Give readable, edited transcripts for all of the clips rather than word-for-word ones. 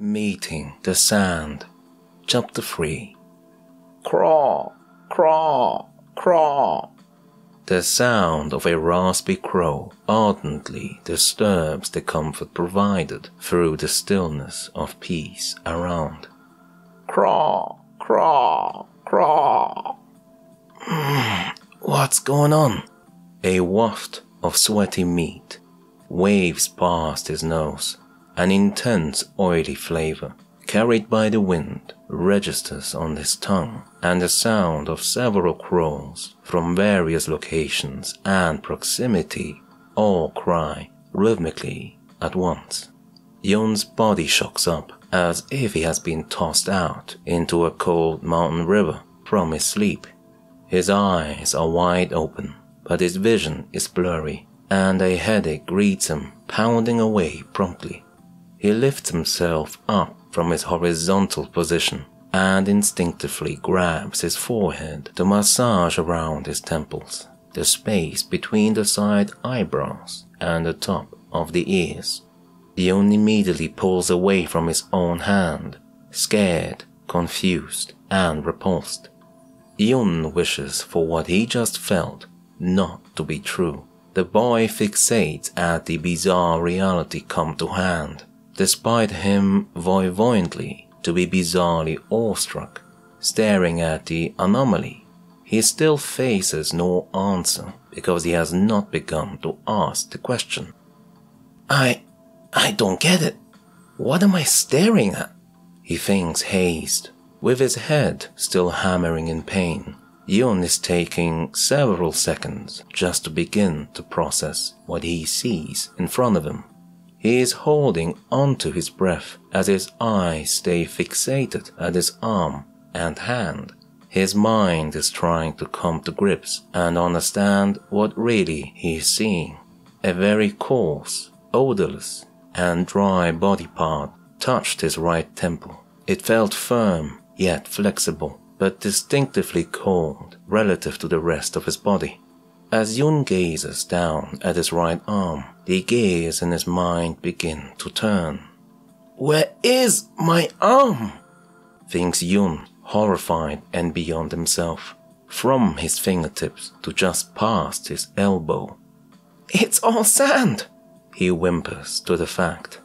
Meeting the Sand. Chapter 3. Craw, craw, craw. The sound of a raspy crow ardently disturbs the comfort provided through the stillness of peace around. Craw, craw, craw. What's going on? A waft of sweaty meat waves past his nose. An intense oily flavor, carried by the wind, registers on his tongue, and the sound of several crows from various locations and proximity all cry rhythmically at once. Yun's body shocks up as if he has been tossed out into a cold mountain river from his sleep. His eyes are wide open, but his vision is blurry, and a headache greets him, pounding away promptly. He lifts himself up from his horizontal position and instinctively grabs his forehead to massage around his temples, the space between the side eyebrows and the top of the ears. Yun immediately pulls away from his own hand, scared, confused, and repulsed. Yun wishes for what he just felt not to be true. The boy fixates at the bizarre reality come to hand. Despite him voivantly to be bizarrely awestruck, staring at the anomaly, he still faces no answer because he has not begun to ask the question. I don't get it. What am I staring at? He thinks hazed, with his head still hammering in pain. Yun is taking several seconds just to begin to process what he sees in front of him. He is holding onto his breath as his eyes stay fixated at his arm and hand. His mind is trying to come to grips and understand what really he is seeing. A very coarse, odorless, and dry body part touched his right temple. It felt firm yet flexible, but distinctively cold relative to the rest of his body. As Yun gazes down at his right arm, the gears in his mind begin to turn. Where is my arm? Thinks Yun, horrified and beyond himself, from his fingertips to just past his elbow. It's all sand, he whimpers to the fact.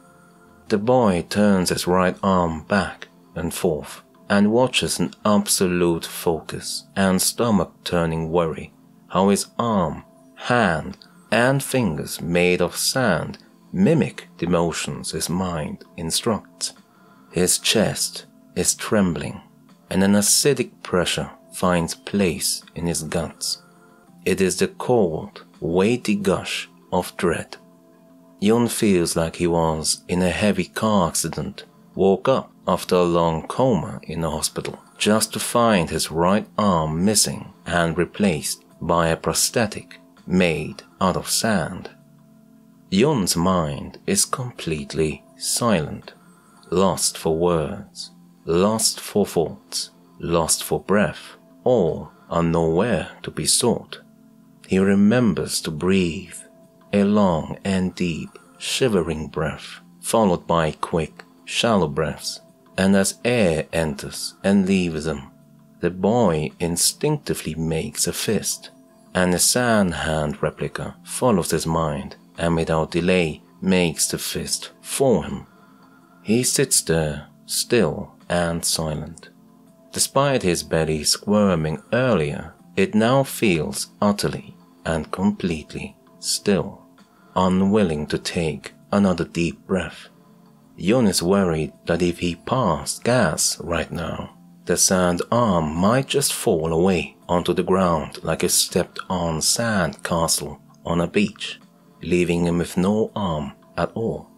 The boy turns his right arm back and forth and watches in absolute focus and stomach-turning worry how his arm, hand, and fingers made of sand mimic the motions his mind instructs. His chest is trembling, and an acidic pressure finds place in his guts. It is the cold, weighty gush of dread. Yun feels like he was in a heavy car accident, woke up after a long coma in a hospital, just to find his right arm missing and replaced by a prosthetic made out of sand. Yun's mind is completely silent, lost for words, lost for thoughts, lost for breath, all are nowhere to be sought. He remembers to breathe, a long and deep, shivering breath, followed by quick, shallow breaths, and as air enters and leaves him, the boy instinctively makes a fist, and the sand hand replica follows his mind and without delay makes the fist for him. He sits there, still and silent. Despite his belly squirming earlier, it now feels utterly and completely still, unwilling to take another deep breath. Yun is worried that if he passed gas right now, the sand arm might just fall away onto the ground like a stepped-on sand castle on a beach, leaving him with no arm at all.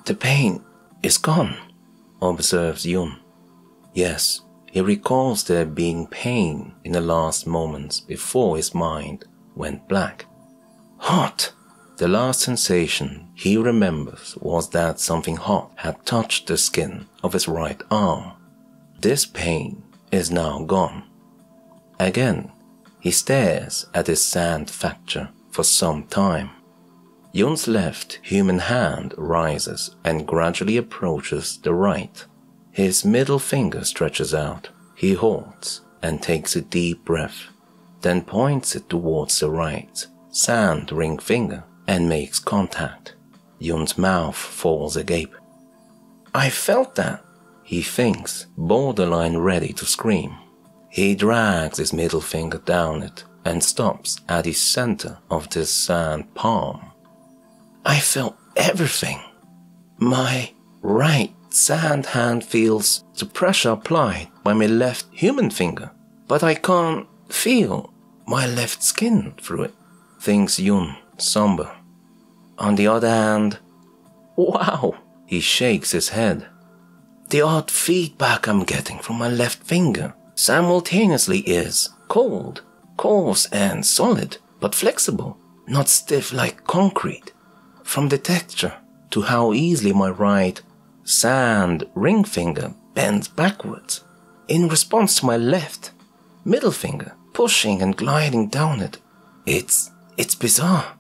The pain is gone, observes Yun. Yes, he recalls there being pain in the last moments before his mind went black. Hot! The last sensation he remembers was that something hot had touched the skin of his right arm. This pain is now gone. Again, he stares at his sand fracture for some time. Yun's left human hand rises and gradually approaches the right. His middle finger stretches out. He halts and takes a deep breath, then points it towards the right sand ring finger and makes contact. Yun's mouth falls agape. "I felt that," he thinks, borderline ready to scream. He drags his middle finger down it and stops at the center of the sand palm. "I felt everything. My right sand hand feels the pressure applied by my left human finger, but I can't feel my left skin through it," thinks Yun, somber. On the other hand, wow, he shakes his head. "The odd feedback I'm getting from my left finger simultaneously is cold, coarse and solid, but flexible, not stiff like concrete. From the texture to how easily my right sand ring finger bends backwards in response to my left middle finger pushing and gliding down it. It's bizarre."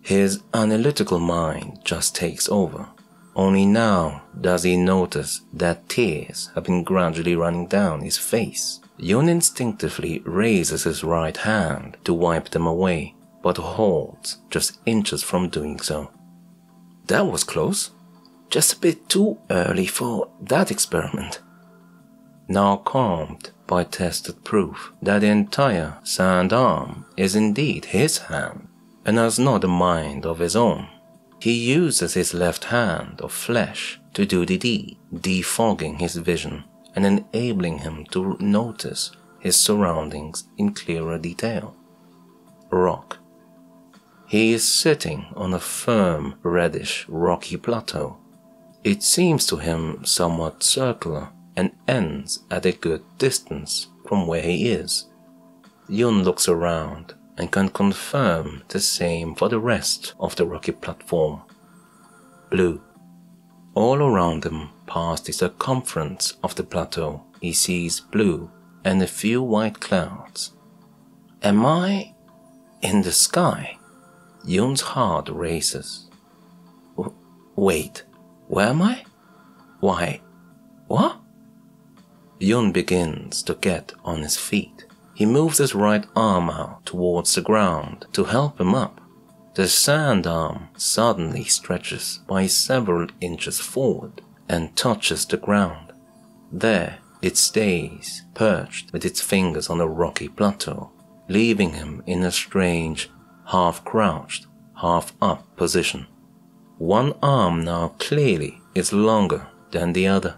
His analytical mind just takes over. Only now does he notice that tears have been gradually running down his face. Yun instinctively raises his right hand to wipe them away, but halts just inches from doing so. "That was close. Just a bit too early for that experiment." Now calmed by tested proof that the entire sand arm is indeed his hand and has not a mind of his own, he uses his left hand of flesh to do the deed, defogging his vision and enabling him to notice his surroundings in clearer detail. Rock. He is sitting on a firm, reddish, rocky plateau. It seems to him somewhat circular and ends at a good distance from where he is. Yun looks around and can confirm the same for the rest of the rocky platform. Blue. All around him, past the circumference of the plateau, he sees blue and a few white clouds. Am I in the sky? Yun's heart races. Wait, where am I? Why, what? Yun begins to get on his feet. He moves his right arm out towards the ground to help him up. The sand arm suddenly stretches by several inches forward and touches the ground. There it stays, perched with its fingers on a rocky plateau, leaving him in a strange, half-crouched, half-up position. One arm now clearly is longer than the other.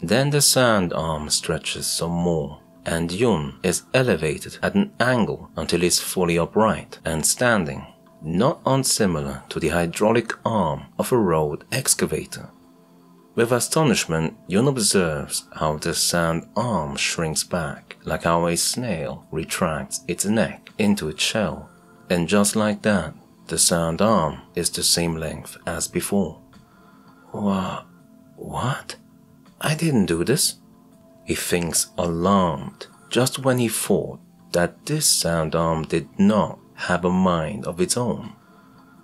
Then the sand arm stretches some more, and Yun is elevated at an angle until he is fully upright and standing, not unsimilar to the hydraulic arm of a road excavator. With astonishment, Yun observes how the sand arm shrinks back, like how a snail retracts its neck into its shell, and just like that, the sand arm is the same length as before. What? I didn't do this. He thinks alarmed, just when he thought that this sand arm did not have a mind of its own.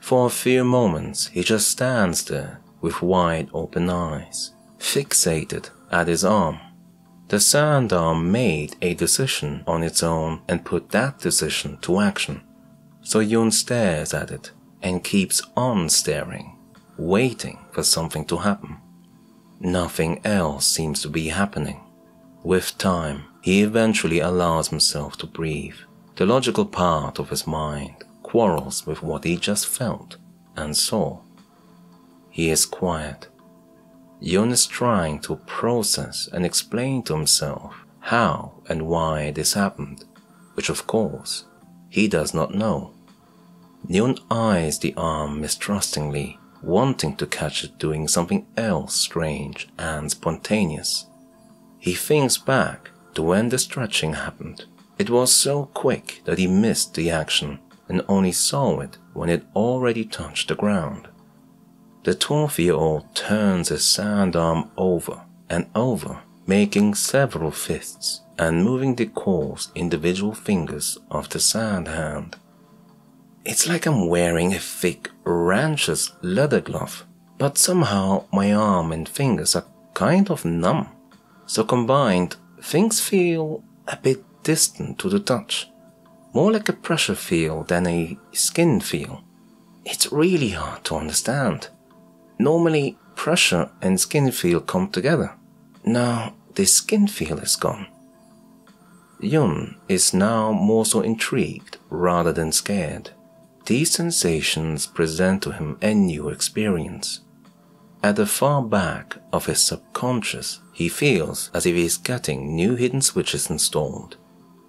For a few moments he just stands there with wide open eyes, fixated at his arm. The sand arm made a decision on its own and put that decision to action. So Yun stares at it and keeps on staring, waiting for something to happen. Nothing else seems to be happening. With time, he eventually allows himself to breathe. The logical part of his mind quarrels with what he just felt and saw. He is quiet. Yun is trying to process and explain to himself how and why this happened, which of course, he does not know. Yun eyes the arm mistrustingly, wanting to catch it doing something else strange and spontaneous. He thinks back to when the stretching happened. It was so quick that he missed the action and only saw it when it already touched the ground. The 12-year-old turns his sand arm over and over, making several fists and moving the coarse individual fingers of the sand hand. It's like I'm wearing a thick rancher's leather glove, but somehow my arm and fingers are kind of numb. So combined, things feel a bit distant to the touch, more like a pressure feel than a skin feel. It's really hard to understand. Normally, pressure and skin feel come together. Now, the skin feel is gone. Yun is now more so intrigued rather than scared. These sensations present to him a new experience. At the far back of his subconscious, he feels as if he is getting new hidden switches installed,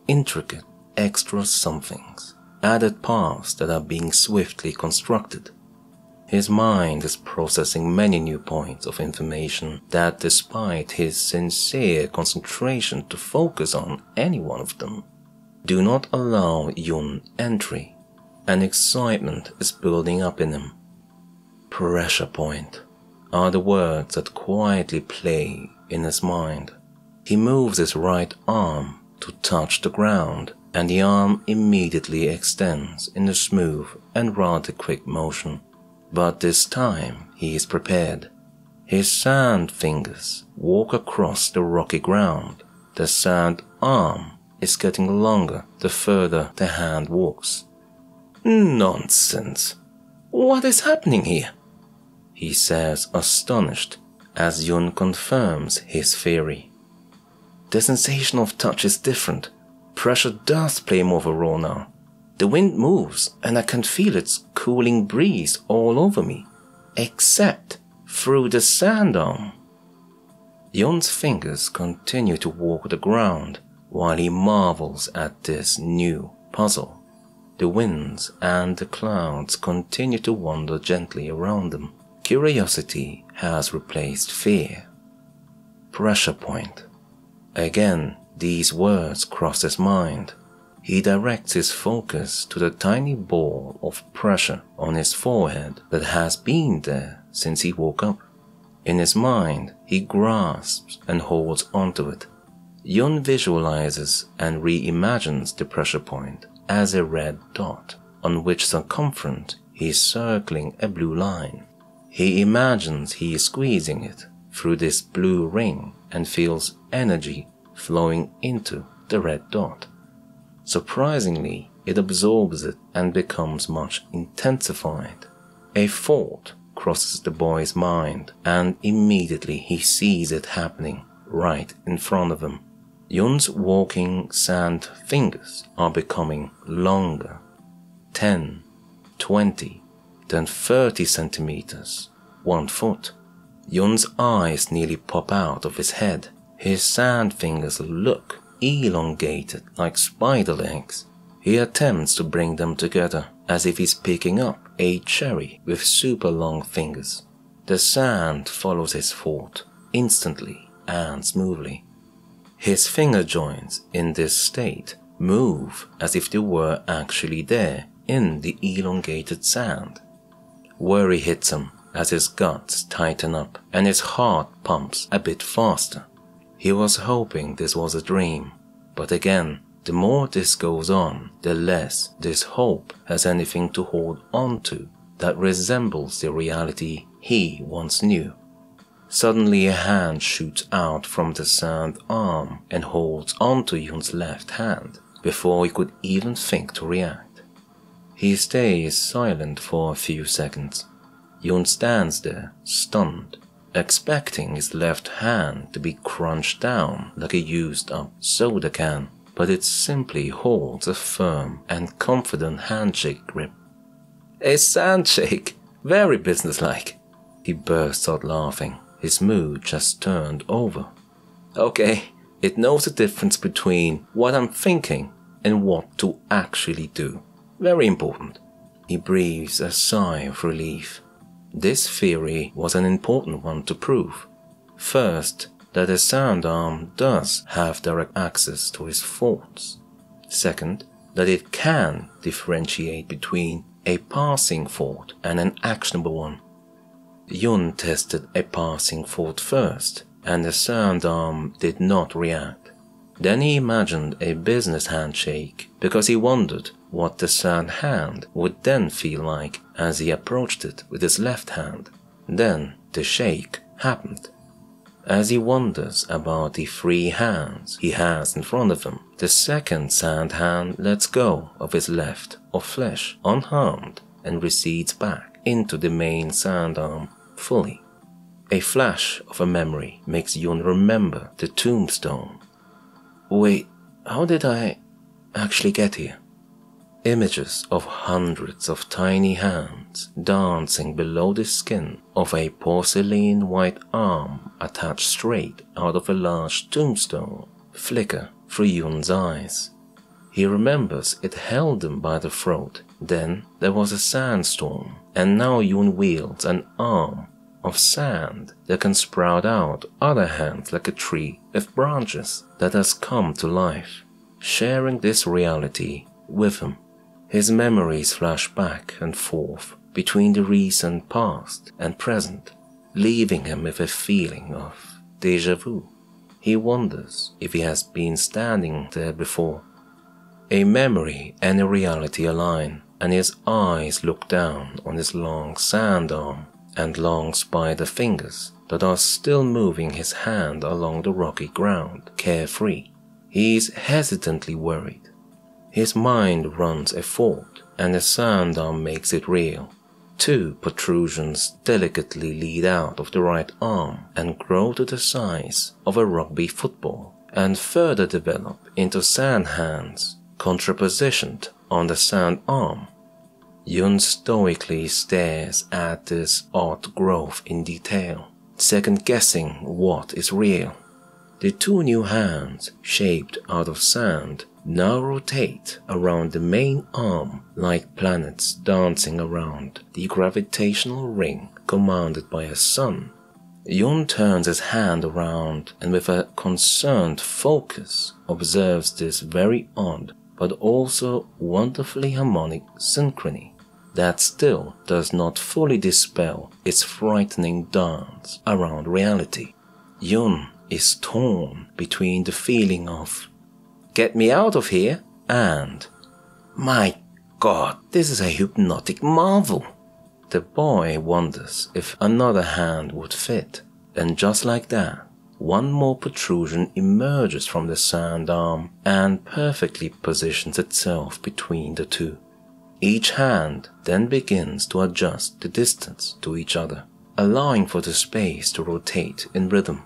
intricate extra somethings, added paths that are being swiftly constructed. His mind is processing many new points of information that, despite his sincere concentration to focus on any one of them, do not allow Yun entry. An excitement is building up in him. Pressure point are the words that quietly play in his mind. He moves his right arm to touch the ground, and the arm immediately extends in a smooth and rather quick motion. But this time he is prepared. His sand fingers walk across the rocky ground. The sand arm is getting longer the further the hand walks. Nonsense! What is happening here? He says, astonished, as Yun confirms his theory. The sensation of touch is different. Pressure does play more of a role now. The wind moves, and I can feel its cooling breeze all over me, except through the sand arm. Yun's fingers continue to walk the ground while he marvels at this new puzzle. The winds and the clouds continue to wander gently around them. Curiosity has replaced fear. Pressure point. Again, these words cross his mind. He directs his focus to the tiny ball of pressure on his forehead that has been there since he woke up. In his mind, he grasps and holds onto it. Yun visualizes and reimagines the pressure point as a red dot, on which circumference he is circling a blue line. He imagines he is squeezing it through this blue ring and feels energy flowing into the red dot. Surprisingly, it absorbs it and becomes much intensified. A thought crosses the boy's mind, and immediately he sees it happening right in front of him. Yun's walking sand fingers are becoming longer. 10, 20, then 30 centimeters, 1 foot. Yun's eyes nearly pop out of his head. His sand fingers look elongated like spider legs. He attempts to bring them together as if he's picking up a cherry with super long fingers. The sand follows his thought instantly and smoothly. His finger joints in this state move as if they were actually there in the elongated sand. Worry hits him as his guts tighten up and his heart pumps a bit faster. He was hoping this was a dream, but again, the more this goes on, the less this hope has anything to hold on to that resembles the reality he once knew. Suddenly a hand shoots out from the sand arm and holds onto Yun's left hand before he could even think to react. He stays silent for a few seconds. Yun stands there, stunned, expecting his left hand to be crunched down like a used-up soda can, but it simply holds a firm and confident handshake grip. A sandshake! Very businesslike! He bursts out laughing. His mood just turned over. Okay, it knows the difference between what I'm thinking and what to actually do. Very important. He breathes a sigh of relief. This theory was an important one to prove. First, that a sand arm does have direct access to his thoughts. Second, that it can differentiate between a passing thought and an actionable one. Yun tested a passing thought first, and the sand arm did not react. Then he imagined a business handshake because he wondered what the sand hand would then feel like as he approached it with his left hand. Then the shake happened. As he wonders about the 3 hands he has in front of him, the second sand hand lets go of his left of flesh unharmed and recedes back into the main sand arm fully. A flash of a memory makes Yun remember the tombstone. Wait, how did I actually get here? Images of hundreds of tiny hands dancing below the skin of a porcelain white arm attached straight out of a large tombstone flicker through Yun's eyes. He remembers it held him by the throat. Then there was a sandstorm, and now Yun wields an arm of sand that can sprout out other hands like a tree with branches that has come to life, sharing this reality with him. His memories flash back and forth between the recent past and present, leaving him with a feeling of déjà vu. He wonders if he has been standing there before. A memory and a reality align, and his eyes look down on his long sand arm and long spider fingers that are still moving his hand along the rocky ground, carefree. He is hesitantly worried. His mind runs a thought, and the sand arm makes it real. 2 protrusions delicately lead out of the right arm and grow to the size of a rugby football, and further develop into sand hands, contrapositioned on the sand arm. Yun stoically stares at this odd growth in detail, second-guessing what is real. The 2 new hands, shaped out of sand, now rotate around the main arm like planets dancing around the gravitational ring commanded by a sun. Yun turns his hand around and with a concerned focus observes this very odd but also wonderfully harmonic synchrony that still does not fully dispel its frightening dance around reality. Yun is torn between the feeling of "Get me out of here" and "My God, this is a hypnotic marvel." The boy wonders if another hand would fit, and just like that, one more protrusion emerges from the sand arm and perfectly positions itself between the 2. Each hand then begins to adjust the distance to each other, allowing for the space to rotate in rhythm.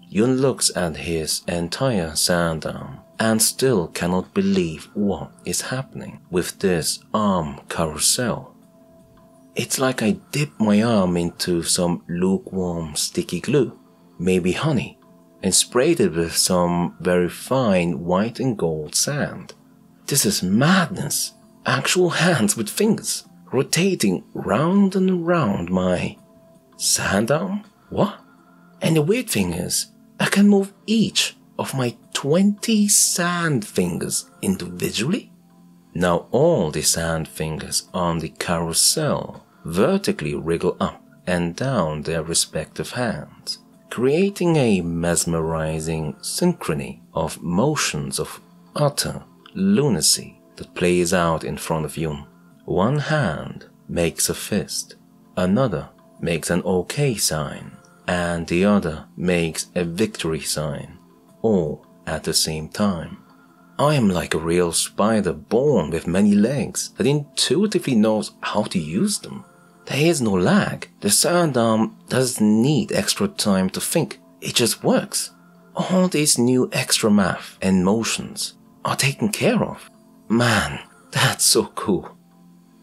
Yun looks at his entire sand arm and still cannot believe what is happening with this arm carousel. It's like I dipped my arm into some lukewarm sticky glue, maybe honey, and sprayed it with some very fine white and gold sand. This is madness. Actual hands with fingers, rotating round and round my sand arm? What? And the weird thing is, I can move each of my 20 sand fingers individually. Now all the sand fingers on the carousel vertically wriggle up and down their respective hands, creating a mesmerizing synchrony of motions of utter lunacy that plays out in front of Yun. One hand makes a fist, another makes an OK sign, and the other makes a victory sign, all at the same time. I am like a real spider born with many legs that intuitively knows how to use them. There is no lag. The sand arm doesn't need extra time to think. It just works. All these new extra math and motions are taken care of. Man, that's so cool.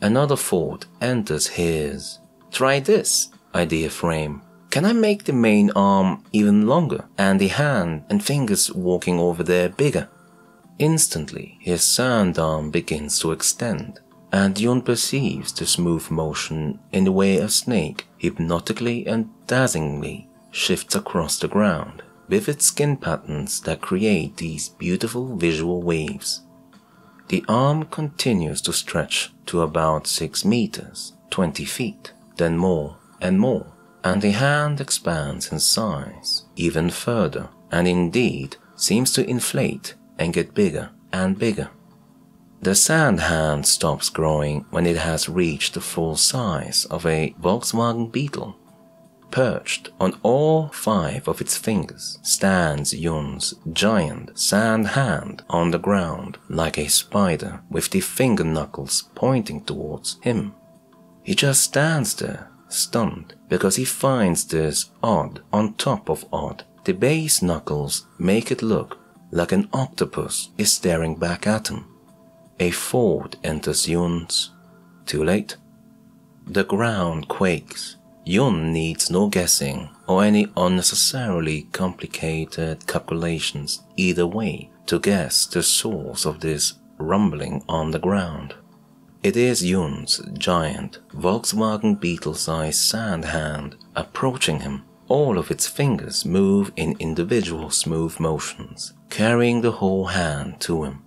Another thought enters his "try this" idea frame. Can I make the main arm even longer and the hand and fingers walking over there bigger? Instantly, his sand arm begins to extend, and Yun perceives the smooth motion in the way a snake hypnotically and dazzlingly shifts across the ground, with its skin patterns that create these beautiful visual waves. The arm continues to stretch to about 6 meters, 20 feet, then more and more, and the hand expands in size even further, and indeed seems to inflate and get bigger and bigger. The sand hand stops growing when it has reached the full size of a Volkswagen Beetle. Perched on all 5 of its fingers stands Yun's giant sand hand on the ground like a spider with the finger knuckles pointing towards him. He just stands there, stunned, because he finds this odd on top of odd. The base knuckles make it look like an octopus is staring back at him. A thought enters Yun's. Too late. The ground quakes. Yun needs no guessing or any unnecessarily complicated calculations either way to guess the source of this rumbling on the ground. It is Yun's giant Volkswagen Beetle-sized sand hand approaching him. All of its fingers move in individual smooth motions, carrying the whole hand to him.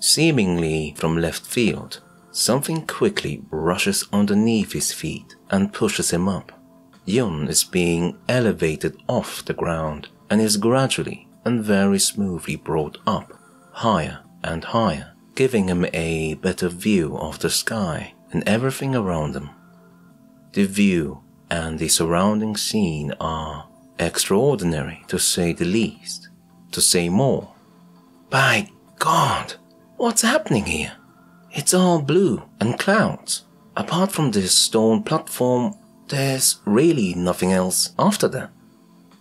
Seemingly from left field, something quickly rushes underneath his feet and pushes him up. Yun is being elevated off the ground and is gradually and very smoothly brought up, higher and higher, giving him a better view of the sky and everything around him. The view and the surrounding scene are extraordinary, to say the least. To say more, by God, what's happening here? It's all blue and clouds. Apart from this stone platform, there's really nothing else after that.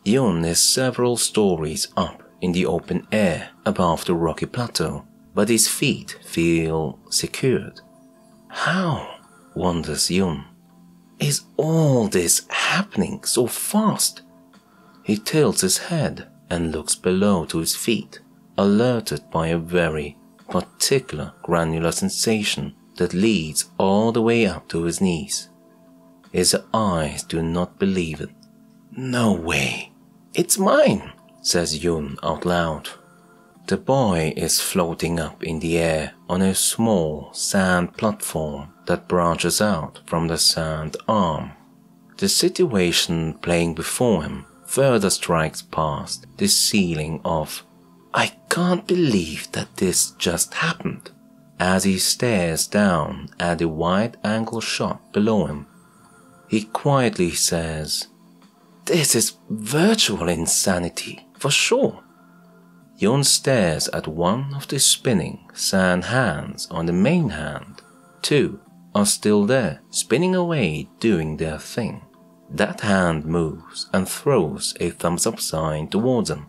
Yun is several stories up in the open air above the rocky plateau, but his feet feel secured. How, wonders Yun, is all this happening so fast? He tilts his head and looks below to his feet, alerted by a very particular granular sensation that leads all the way up to his knees. His eyes do not believe it. No way. It's mine, says Yun out loud. The boy is floating up in the air on a small sand platform that branches out from the sand arm. The situation playing before him further strikes past the ceiling of "I can't believe that this just happened," as he stares down at the wide-angle shot below him. He quietly says, "This is virtual insanity, for sure." Yun stares at one of the spinning sand hands on the main hand. 2 are still there, spinning away, doing their thing. That hand moves and throws a thumbs-up sign towards him.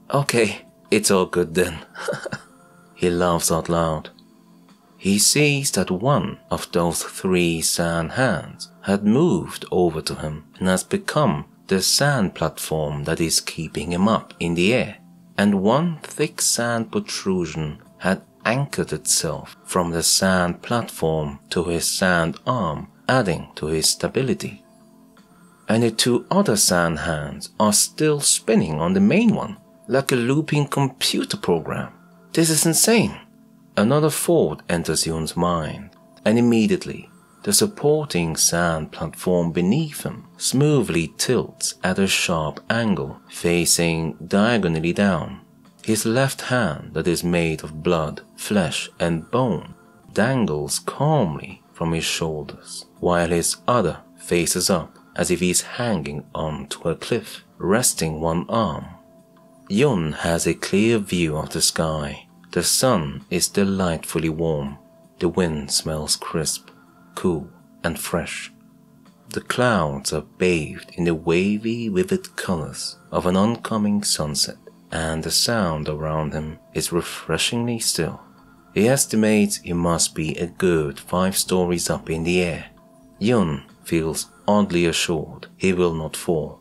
"Okay, it's all good then." He laughs out loud. He sees that one of those 3 sand hands had moved over to him and has become the sand platform that is keeping him up in the air, and one thick sand protrusion had anchored itself from the sand platform to his sand arm, adding to his stability. And the 2 other sand hands are still spinning on the main one, like a looping computer program. This is insane. Another thought enters Yun's mind, and immediately the supporting sand platform beneath him smoothly tilts at a sharp angle, facing diagonally down. His left hand, that is made of blood, flesh and bone, dangles calmly from his shoulders, while his other faces up as if he is hanging onto a cliff, resting one arm. Yun has a clear view of the sky. The sun is delightfully warm. The wind smells crisp, cool and fresh. The clouds are bathed in the wavy, vivid colors of an oncoming sunset, and the sound around him is refreshingly still. He estimates he must be a good 5 stories up in the air. Yun feels oddly assured he will not fall.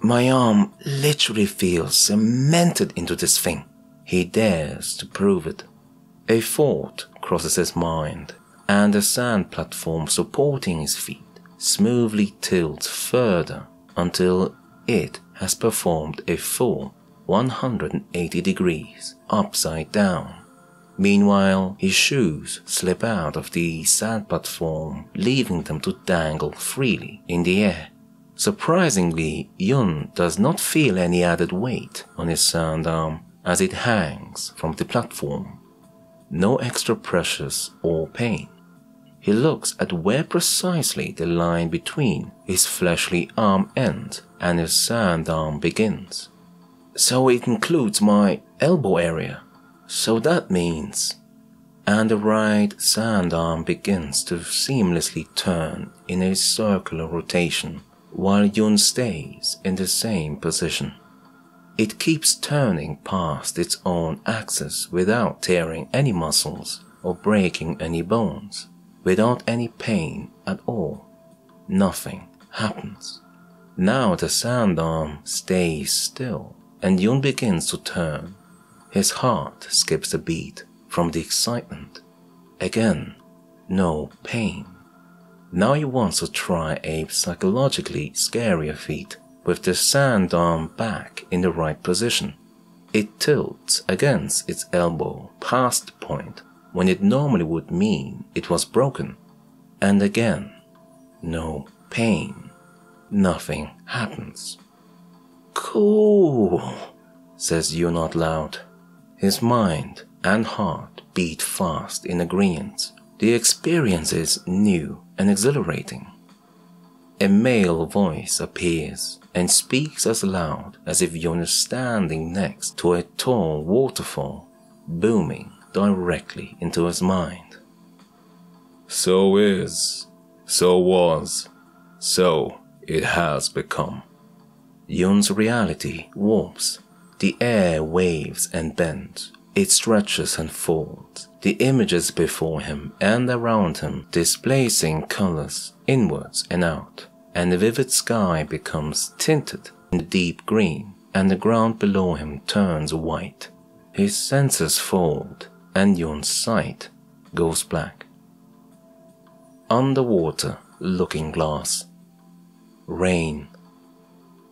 My arm literally feels cemented into this thing. He dares to prove it. A thought crosses his mind, and the sand platform supporting his feet smoothly tilts further until it has performed a full 180 degrees upside down. Meanwhile, his shoes slip out of the sand platform, leaving them to dangle freely in the air. Surprisingly, Yun does not feel any added weight on his sand arm as it hangs from the platform. no extra pressures or pain. He looks at where precisely the line between his fleshly arm ends and his sand arm begins. So it includes my elbow area. So that means... And the right sand arm begins to seamlessly turn in a circular rotation while Yun stays in the same position. It keeps turning past its own axis without tearing any muscles or breaking any bones, without any pain at all. Nothing happens. Now the sand arm stays still and Yun begins to turn. His heart skips a beat from the excitement. Again, no pain. Now he wants to try a psychologically scarier feat with the sand arm back in the right position. It tilts against its elbow past the point when it normally would mean it was broken. And again, no pain. Nothing happens. Cool, says Yun out loud. His mind and heart beat fast in agreement. The experience is new and exhilarating. A male voice appears and speaks as loud as if Yun is standing next to a tall waterfall, booming directly into his mind. So is, so was, so it has become. Yun's reality warps. The air waves and bends. It stretches and folds, the images before him and around him displacing colors inwards and out, and the vivid sky becomes tinted in deep green, and the ground below him turns white. His senses fold, and Yun's sight goes black. Underwater looking glass. Rain.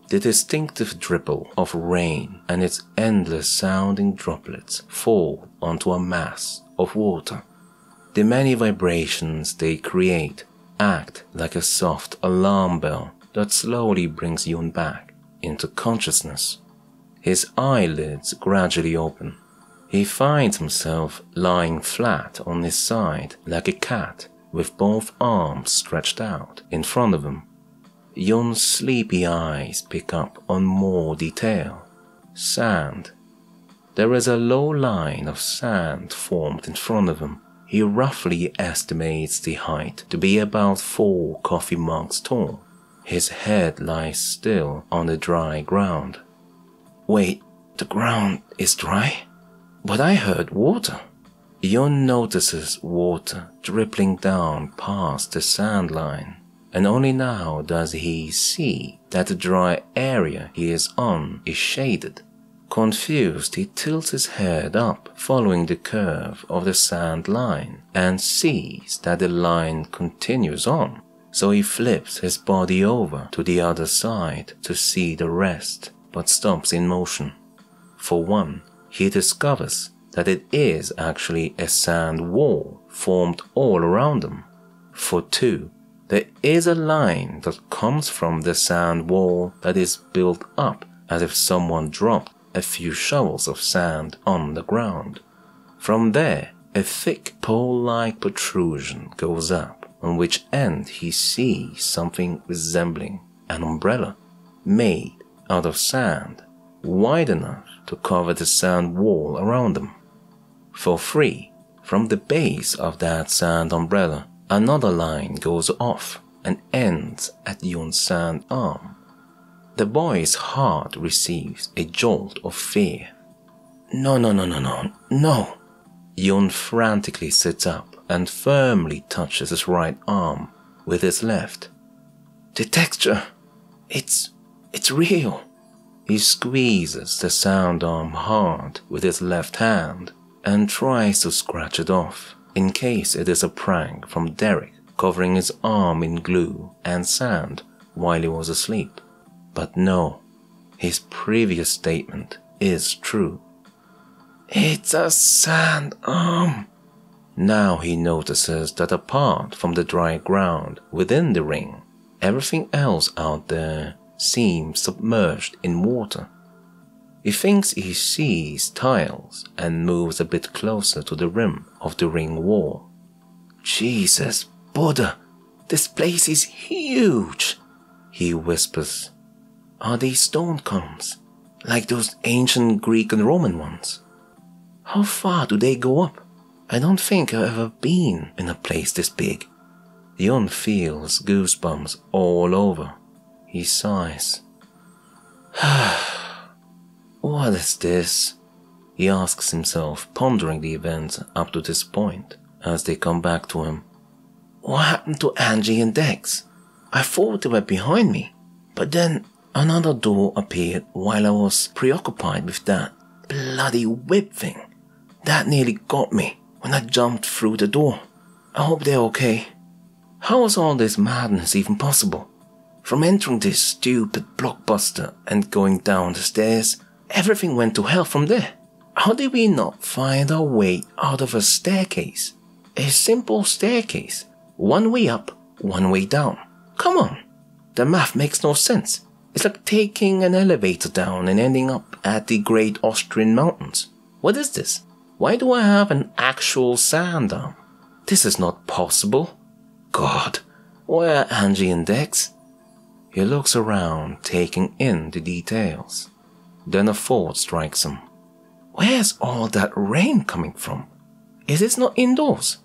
The distinctive dribble of rain and its endless sounding droplets fall onto a mass of water. The many vibrations they create act like a soft alarm bell that slowly brings Yun back into consciousness. His eyelids gradually open. He finds himself lying flat on his side like a cat with both arms stretched out in front of him. Yun's sleepy eyes pick up on more detail. Sand. There is a low line of sand formed in front of him. He roughly estimates the height to be about 4 coffee mugs tall. His head lies still on the dry ground. Wait, the ground is dry? But I heard water. Yun notices water dribbling down past the sand line. And only now does he see that the dry area he is on is shaded. Confused, he tilts his head up, following the curve of the sand line, and sees that the line continues on. So he flips his body over to the other side to see the rest, but stops in motion. For one, he discovers that it is actually a sand wall formed all around him. For two, there is a line that comes from the sand wall that is built up as if someone dropped a few shovels of sand on the ground. From there, a thick pole-like protrusion goes up, on which end he sees something resembling an umbrella, made out of sand, wide enough to cover the sand wall around him. For free, from the base of that sand umbrella, another line goes off and ends at Yun's sand arm. The boy's heart receives a jolt of fear. No. Yun frantically sits up and firmly touches his right arm with his left. The texture, it's real. He squeezes the sand arm hard with his left hand and tries to scratch it off, in case it is a prank from Derek covering his arm in glue and sand while he was asleep. But no, his previous statement is true. It's a sand arm. Now he notices that apart from the dry ground within the ring, everything else out there seems submerged in water. He thinks he sees tiles and moves a bit closer to the rim of the ring wall. Jesus, Buddha, this place is huge, he whispers. Are these stone columns, like those ancient Greek and Roman ones? How far do they go up? I don't think I've ever been in a place this big. Yun feels goosebumps all over. He sighs. What is this? He asks himself, pondering the events up to this point as they come back to him. What happened to Angie and Dex? I thought they were behind me, but then another door appeared while I was preoccupied with that bloody whip thing. That nearly got me when I jumped through the door. I hope they're okay. How was all this madness even possible? From entering this stupid blockbuster and going down the stairs, everything went to hell from there. How did we not find our way out of a staircase? A simple staircase. One way up, one way down. Come on. The math makes no sense. It's like taking an elevator down and ending up at the Great Austrian Mountains. What is this? Why do I have an actual sand arm? This is not possible. God, where are Angie and Dex? He looks around, taking in the details. Then a thought strikes him. Where's all that rain coming from? Is this not indoors?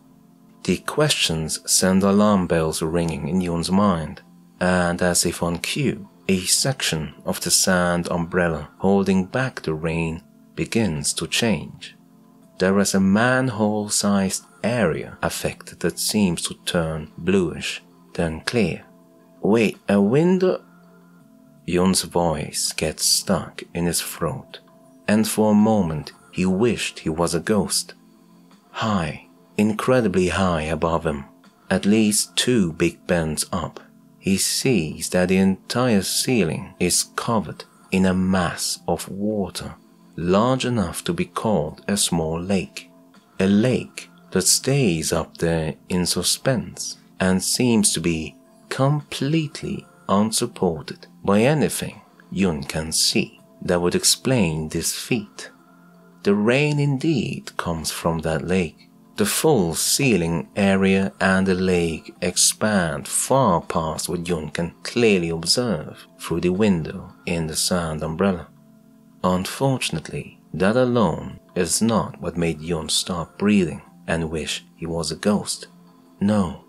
The questions send alarm bells ringing in Yun's mind, and as if on cue, a section of the sand umbrella holding back the rain begins to change. There is a manhole-sized area affected that seems to turn bluish, then clear. Wait, a window? Yun's voice gets stuck in his throat, and for a moment he wished he was a ghost. High, incredibly high above him, at least 2 big bends up, he sees that the entire ceiling is covered in a mass of water, large enough to be called a small lake. A lake that stays up there in suspense and seems to be completely unsupported by anything Yun can see that would explain this feat. The rain indeed comes from that lake. The full ceiling area and the lake expand far past what Yun can clearly observe through the window in the sand umbrella. Unfortunately, that alone is not what made Yun stop breathing and wish he was a ghost. No.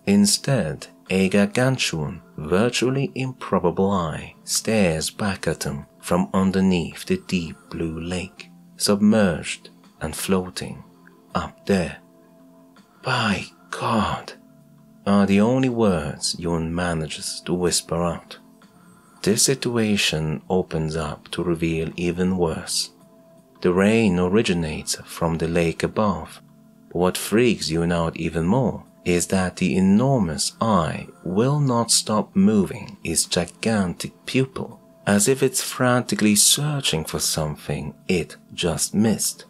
Instead, a gargantuan, virtually improbable eye stares back at him from underneath the deep blue lake, submerged and floating up there. By God, are the only words Yun manages to whisper out. This situation opens up to reveal even worse. The rain originates from the lake above, but what freaks Yun out even more is that the enormous eye will not stop moving its gigantic pupil, as if it's frantically searching for something it just missed.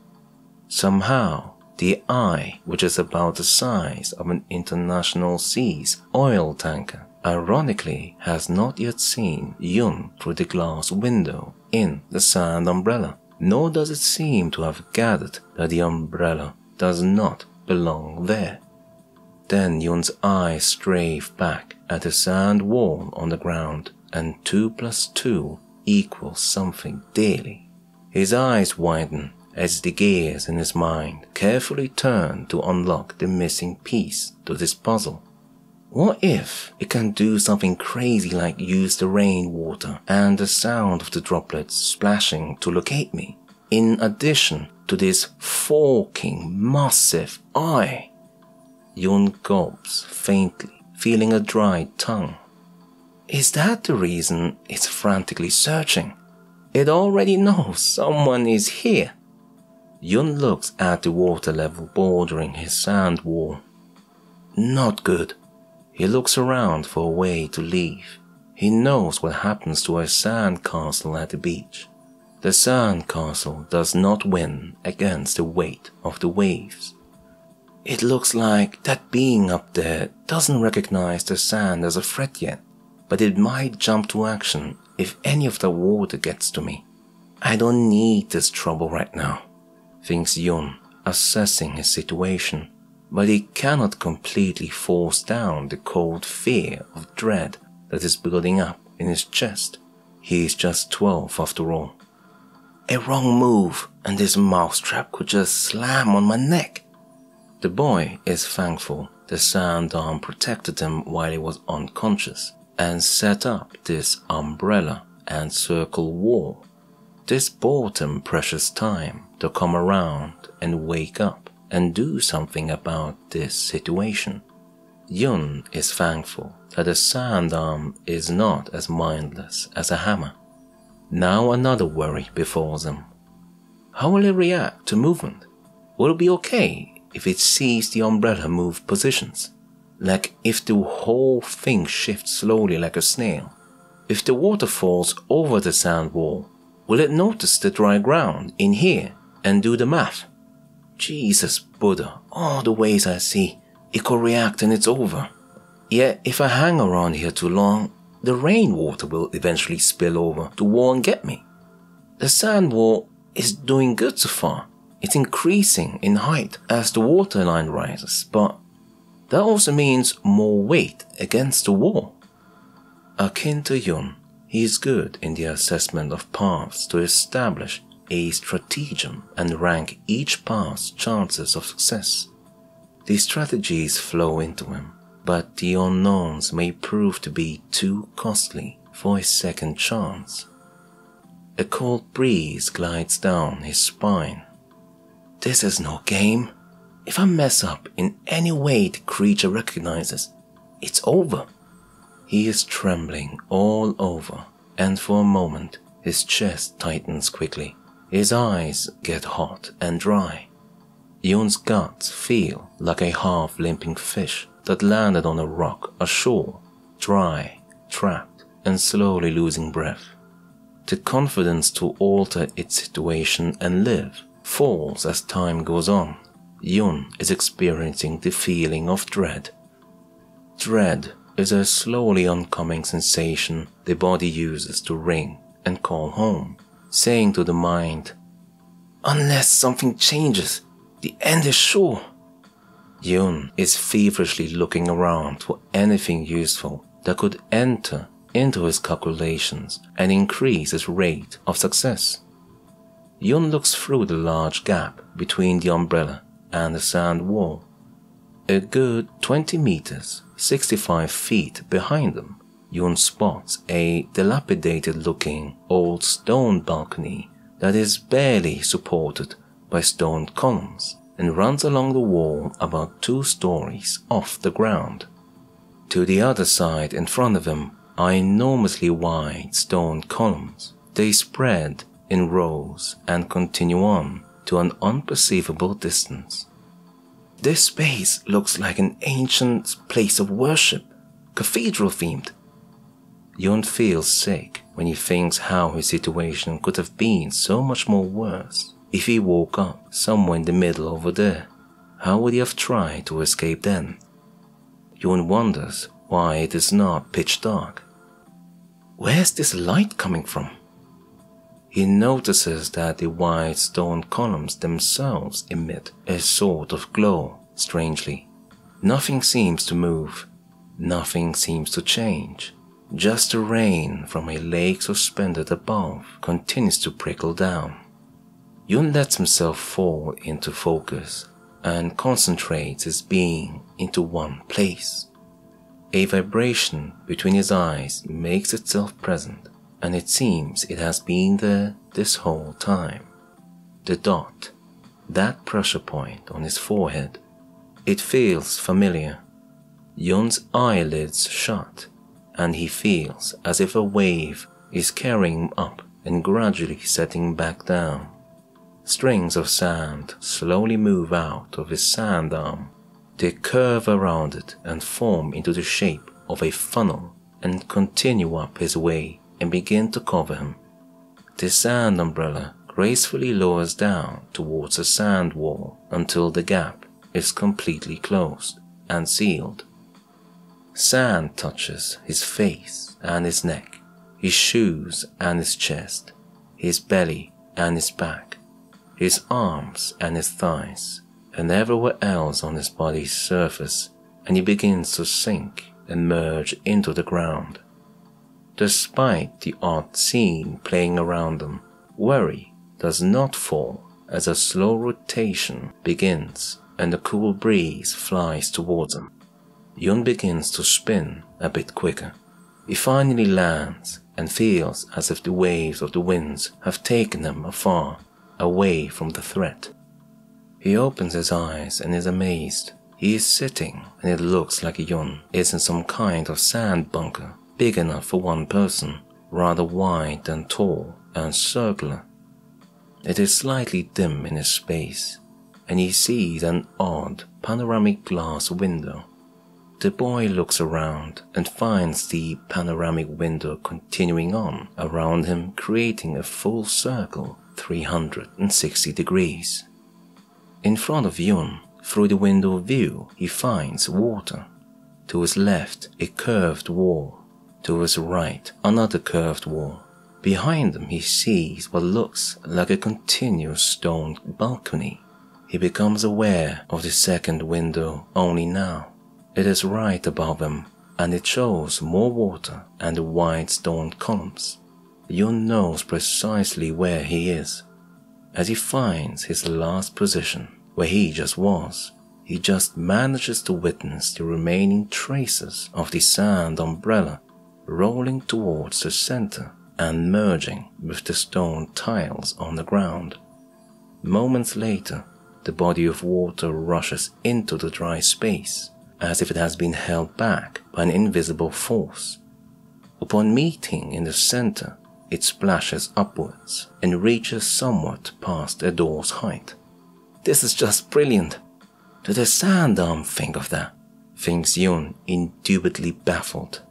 Somehow, the eye, which is about the size of an international seas oil tanker, ironically has not yet seen Yun through the glass window in the sand umbrella, nor does it seem to have gathered that the umbrella does not belong there. Then Yun's eyes strafe back at the sand wall on the ground, and 2 + 2 equals something dearly. His eyes widen as the gears in his mind carefully turn to unlock the missing piece to this puzzle. What if it can do something crazy like use the rainwater and the sound of the droplets splashing to locate me, in addition to this forking massive eye? Yun gulps faintly, feeling a dry tongue. Is that the reason it's frantically searching? It already knows someone is here. Yun looks at the water level bordering his sand wall. Not good. He looks around for a way to leave. He knows what happens to a sand castle at the beach. The sand castle does not win against the weight of the waves. It looks like that being up there doesn't recognize the sand as a threat yet, but it might jump to action if any of the water gets to me. I don't need this trouble right now, thinks Yun, assessing his situation, but he cannot completely force down the cold fear of dread that is building up in his chest. He is just 12 after all. A wrong move and this mousetrap could just slam on my neck. The boy is thankful the sand arm protected him while he was unconscious and set up this umbrella and circle wall. This bought him precious time to come around and wake up and do something about this situation. Yun is thankful that the sand arm is not as mindless as a hammer. Now another worry befalls him. How will it react to movement? Will it be okay if it sees the umbrella move positions? Like if the whole thing shifts slowly like a snail? If the water falls over the sand wall, will it notice the dry ground in here and do the math? Jesus Buddha, all the ways I see, it could react and it's over. Yet if I hang around here too long, the rainwater will eventually spill over the wall and get me. The sand wall is doing good so far. It's increasing in height as the water line rises, but that also means more weight against the wall. Akin to Yun, he is good in the assessment of paths to establish a stratagem and rank each path's chances of success. The strategies flow into him, but the unknowns may prove to be too costly for a second chance. A cold breeze glides down his spine. This is no game. If I mess up in any way the creature recognizes, it's over. He is trembling all over, and for a moment his chest tightens quickly. His eyes get hot and dry. Yun's guts feel like a half-limping fish that landed on a rock ashore, dry, trapped, and slowly losing breath. The confidence to alter its situation and live falls as time goes on. Yun is experiencing the feeling of dread. Dread is a slowly oncoming sensation the body uses to ring and call home, saying to the mind, "Unless something changes, the end is sure." Yun is feverishly looking around for anything useful that could enter into his calculations and increase his rate of success. Yun looks through the large gap between the umbrella and the sand wall. A good 20 meters, 65 feet behind them, Yun spots a dilapidated-looking old stone balcony that is barely supported by stone columns and runs along the wall about 2 stories off the ground. To the other side in front of him are enormously wide stone columns. They spread in rows and continue on to an unperceivable distance. This space looks like an ancient place of worship, cathedral-themed. Yun feels sick when he thinks how his situation could have been so much more worse. If he woke up somewhere in the middle over there, how would he have tried to escape then? Yun wonders why it is not pitch dark. Where's this light coming from? He notices that the wide stone columns themselves emit a sort of glow, strangely. Nothing seems to move, nothing seems to change. Just the rain from a lake suspended above continues to trickle down. Yun lets himself fall into focus and concentrates his being into one place. A vibration between his eyes makes itself present, and it seems it has been there this whole time. The dot, that pressure point on his forehead, it feels familiar. Yun's eyelids shut, and he feels as if a wave is carrying him up and gradually setting back down. Strings of sand slowly move out of his sand arm. They curve around it and form into the shape of a funnel and continue up his way and begin to cover him. The sand umbrella gracefully lowers down towards the sand wall until the gap is completely closed and sealed. Sand touches his face and his neck, his shoes and his chest. his belly and his back, his arms and his thighs, and everywhere else on his body's surface, and he begins to sink and merge into the ground. Despite the odd scene playing around them, worry does not fall as a slow rotation begins and a cool breeze flies towards him. Yun begins to spin a bit quicker. He finally lands and feels as if the waves of the winds have taken him afar, away from the threat. He opens his eyes and is amazed. He is sitting and it looks like Yun is in some kind of sand bunker, big enough for one person, rather wide and tall and circular. It is slightly dim in his space, and he sees an odd panoramic glass window. The boy looks around and finds the panoramic window continuing on around him, creating a full circle 360 degrees. In front of Yun, through the window view, he finds water. To his left, a curved wall. To his right, another curved wall. Behind him, he sees what looks like a continuous stone balcony. He becomes aware of the second window only now. It is right above him, and it shows more water and the wide stone columns. Yun knows precisely where he is. As he finds his last position, where he just was, he just manages to witness the remaining traces of the sand umbrella rolling towards the center and merging with the stone tiles on the ground. Moments later, the body of water rushes into the dry space, as if it has been held back by an invisible force. Upon meeting in the center, it splashes upwards and reaches somewhat past a door's height. This is just brilliant. Did the sand arm think of that? Thinks Yun, indubitably baffled.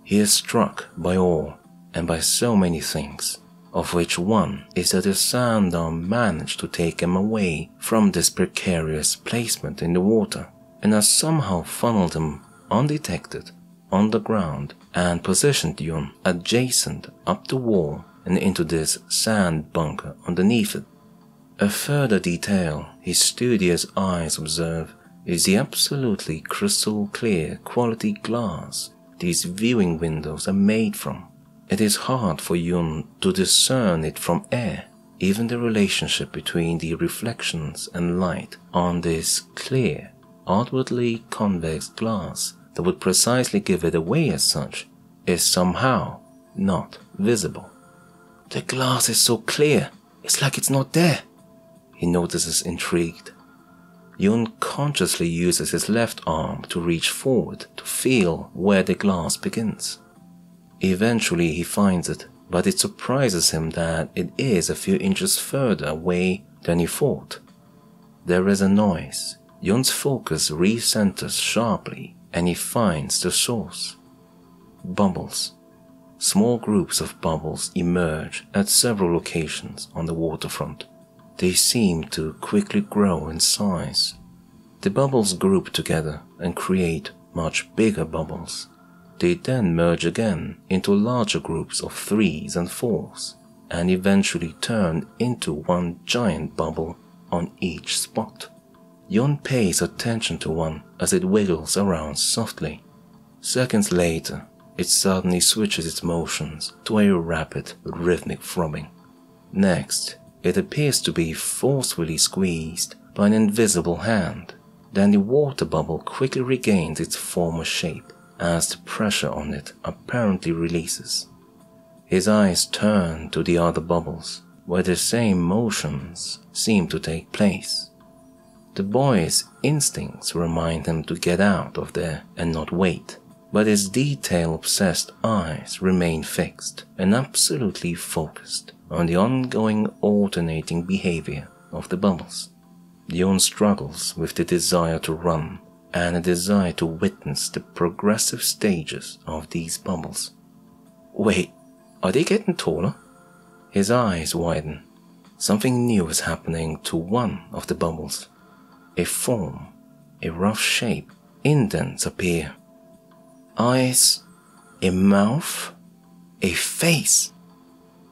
He is struck by awe and by so many things, of which one is that the sand arm managed to take him away from this precarious placement in the water and has somehow funneled him undetected on the ground and positioned Yun adjacent up the wall and into this sand bunker underneath it. A further detail his studious eyes observe is the absolutely crystal clear quality glass these viewing windows are made from. It is hard for Yun to discern it from air, even the relationship between the reflections and light on this clear, outwardly convex glass that would precisely give it away as such is somehow not visible. The glass is so clear, it's like it's not there. He notices intrigued. Yun consciously uses his left arm to reach forward to feel where the glass begins. Eventually he finds it, but it surprises him that it is a few inches further away than he thought. There is a noise. Yun's focus recenters sharply and he finds the source. Bubbles. Small groups of bubbles emerge at several locations on the waterfront. They seem to quickly grow in size. The bubbles group together and create much bigger bubbles. They then merge again into larger groups of 3s and 4s, and eventually turn into one giant bubble on each spot. Yun pays attention to one as it wiggles around softly. Seconds later, it suddenly switches its motions to a rapid, rhythmic throbbing. Next, it appears to be forcefully squeezed by an invisible hand. Then the water bubble quickly regains its former shape as the pressure on it apparently releases. His eyes turn to the other bubbles, where the same motions seem to take place. The boy's instincts remind him to get out of there and not wait, but his detail-obsessed eyes remain fixed and absolutely focused on the ongoing alternating behavior of the bubbles. Yun struggles with the desire to run and a desire to witness the progressive stages of these bubbles. Wait, are they getting taller? His eyes widen. Something new is happening to one of the bubbles. A form, a rough shape, indents appear. Eyes, a mouth, a face.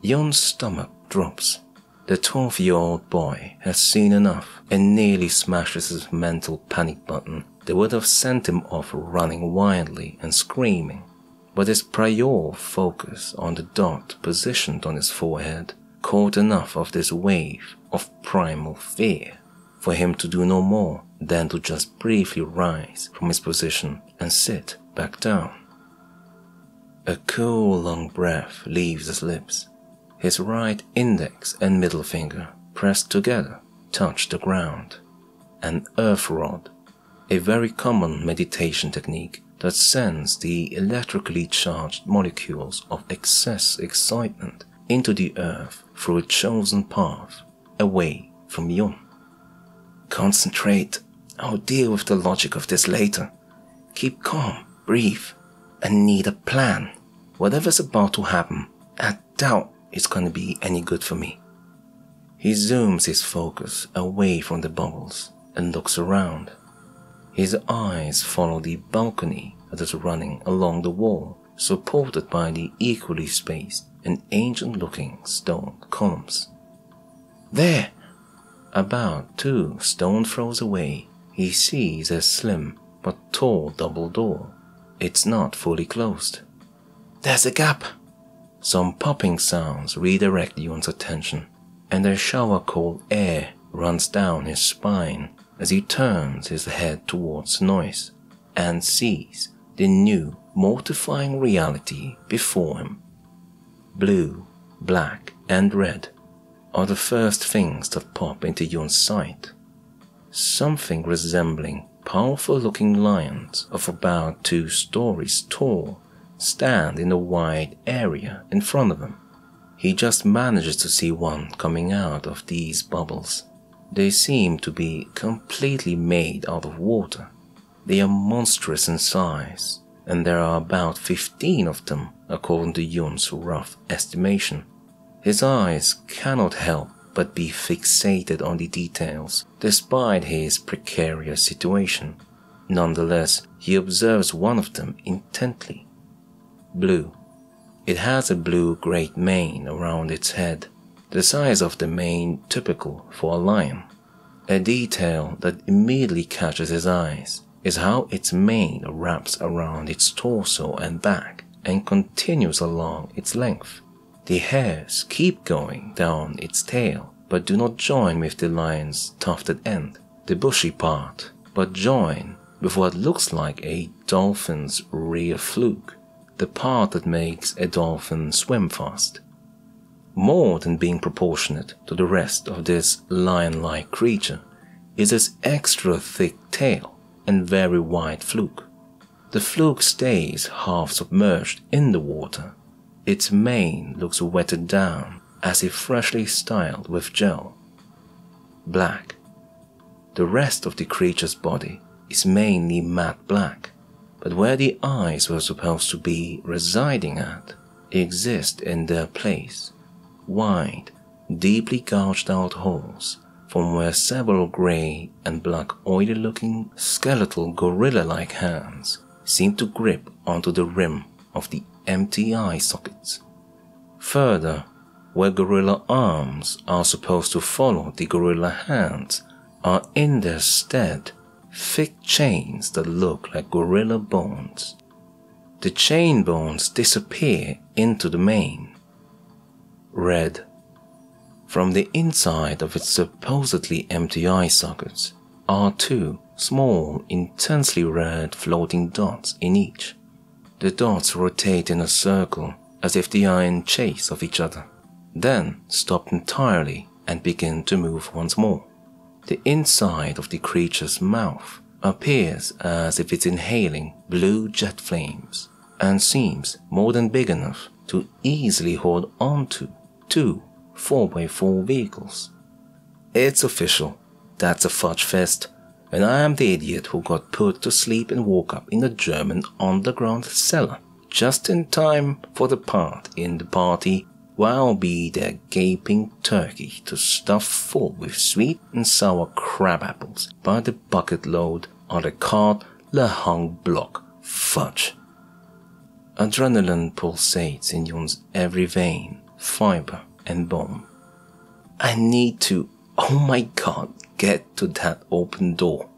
Yun's stomach drops. The 12-year-old boy has seen enough and nearly smashes his mental panic button that would have sent him off running wildly and screaming. But his prior focus on the dot positioned on his forehead caught enough of this wave of primal fear for him to do no more than to just briefly rise from his position and sit back down. A cool, long breath leaves his lips. His right index and middle finger, pressed together, touch the ground. An earth rod, a very common meditation technique that sends the electrically charged molecules of excess excitement into the earth through a chosen path, away from Yun. Concentrate. I'll deal with the logic of this later. Keep calm, breathe, and need a plan. Whatever's about to happen, I doubt it's gonna be any good for me. He zooms his focus away from the bubbles and looks around. His eyes follow the balcony that is running along the wall, supported by the equally spaced and ancient-looking stone columns. There! About 2 stone throws away, he sees a slim but tall double door. It's not fully closed. There's a gap! Some popping sounds redirect Yun's attention, and a shower cold air runs down his spine as he turns his head towards the noise and sees the new, mortifying reality before him. Blue, black, and red are the first things that pop into Yun's sight. Something resembling powerful-looking lions of about 2 stories tall stand in a wide area in front of him. He just manages to see one coming out of these bubbles. They seem to be completely made out of water. They are monstrous in size, and there are about 15 of them according to Yun's rough estimation. His eyes cannot help but be fixated on the details, despite his precarious situation. Nonetheless, he observes one of them intently. Blue. It has a blue great mane around its head, the size of the mane typical for a lion. A detail that immediately catches his eyes is how its mane wraps around its torso and back and continues along its length. The hairs keep going down its tail, but do not join with the lion's tufted end, the bushy part, but join with what looks like a dolphin's rear fluke, the part that makes a dolphin swim fast. More than being proportionate to the rest of this lion-like creature is its extra thick tail and very wide fluke. The fluke stays half submerged in the water. Its mane looks wetted down as if freshly styled with gel. Black. The rest of the creature's body is mainly matte black, but where the eyes were supposed to be residing at exist in their place, wide, deeply gouged out holes from where several grey and black oily-looking skeletal gorilla-like hands seem to grip onto the rim of the empty eye sockets. Further, where gorilla arms are supposed to follow the gorilla hands are in their stead thick chains that look like gorilla bones. The chain bones disappear into the mane. Red. From the inside of its supposedly empty eye sockets are 2 small, intensely red floating dots in each. The dots rotate in a circle as if they are in chase of each other, then stop entirely and begin to move once more. The inside of the creature's mouth appears as if it's inhaling blue jet flames and seems more than big enough to easily hold onto 2 4x4 vehicles. It's official. That's a fudge fest, and I am the idiot who got put to sleep and woke up in a German underground cellar just in time for the part in the party where I'll be their gaping turkey to stuff full with sweet and sour crab apples by the bucket load on the carte le hung block fudge. Adrenaline pulsates in Yun's every vein, fiber, and bone. I need to, oh my god, get to that open door,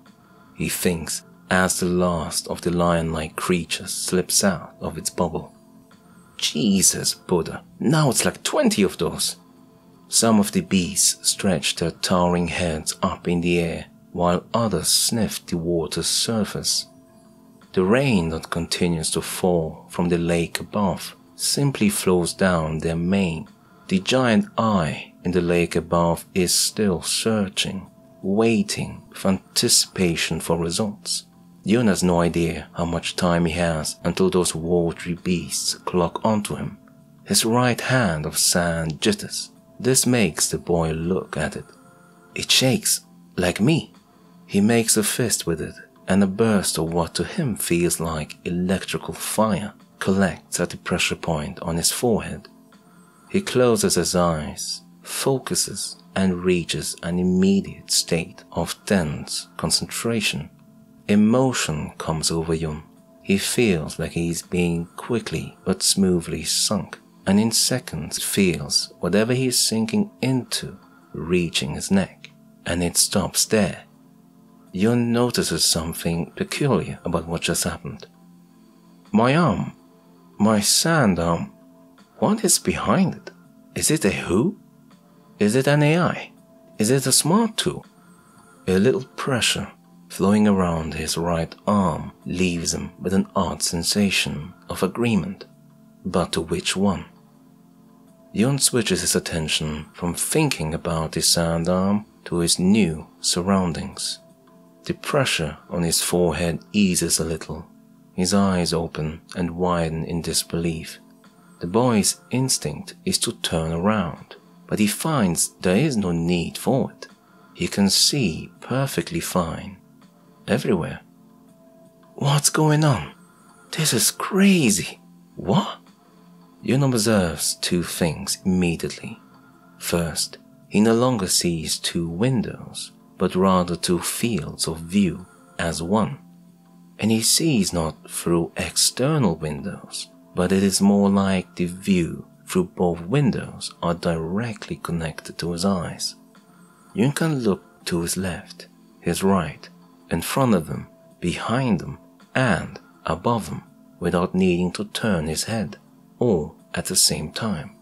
he thinks as the last of the lion-like creatures slips out of its bubble. Jesus, Buddha, now it's like 20 of those. Some of the beasts stretch their towering heads up in the air, while others sniff the water's surface. The rain that continues to fall from the lake above simply flows down their mane. The giant eye in the lake above is still searching, waiting with anticipation for results. Yun has no idea how much time he has until those watery beasts clock onto him. His right hand of sand jitters. This makes the boy look at it. It shakes, like me. He makes a fist with it, and a burst of what to him feels like electrical fire collects at the pressure point on his forehead. He closes his eyes, focuses, and reaches an immediate state of tense concentration. Emotion comes over Yun. He feels like he is being quickly but smoothly sunk, and in seconds feels whatever he is sinking into reaching his neck, and it stops there. Yun notices something peculiar about what just happened. My arm, my sand arm, what is behind it? Is it a who? Is it an AI? Is it a smart tool? A little pressure flowing around his right arm leaves him with an odd sensation of agreement. But to which one? Yun switches his attention from thinking about his sand arm to his new surroundings. The pressure on his forehead eases a little. His eyes open and widen in disbelief. The boy's instinct is to turn around, but he finds there is no need for it. He can see perfectly fine. Everywhere. What's going on? This is crazy. What? Yun observes two things immediately. First, he no longer sees two windows, but rather two fields of view as one. And he sees not through external windows, but it is more like the view through both windows are directly connected to his eyes. Yun can look to his left, his right, in front of him, behind him, and above him without needing to turn his head, all at the same time.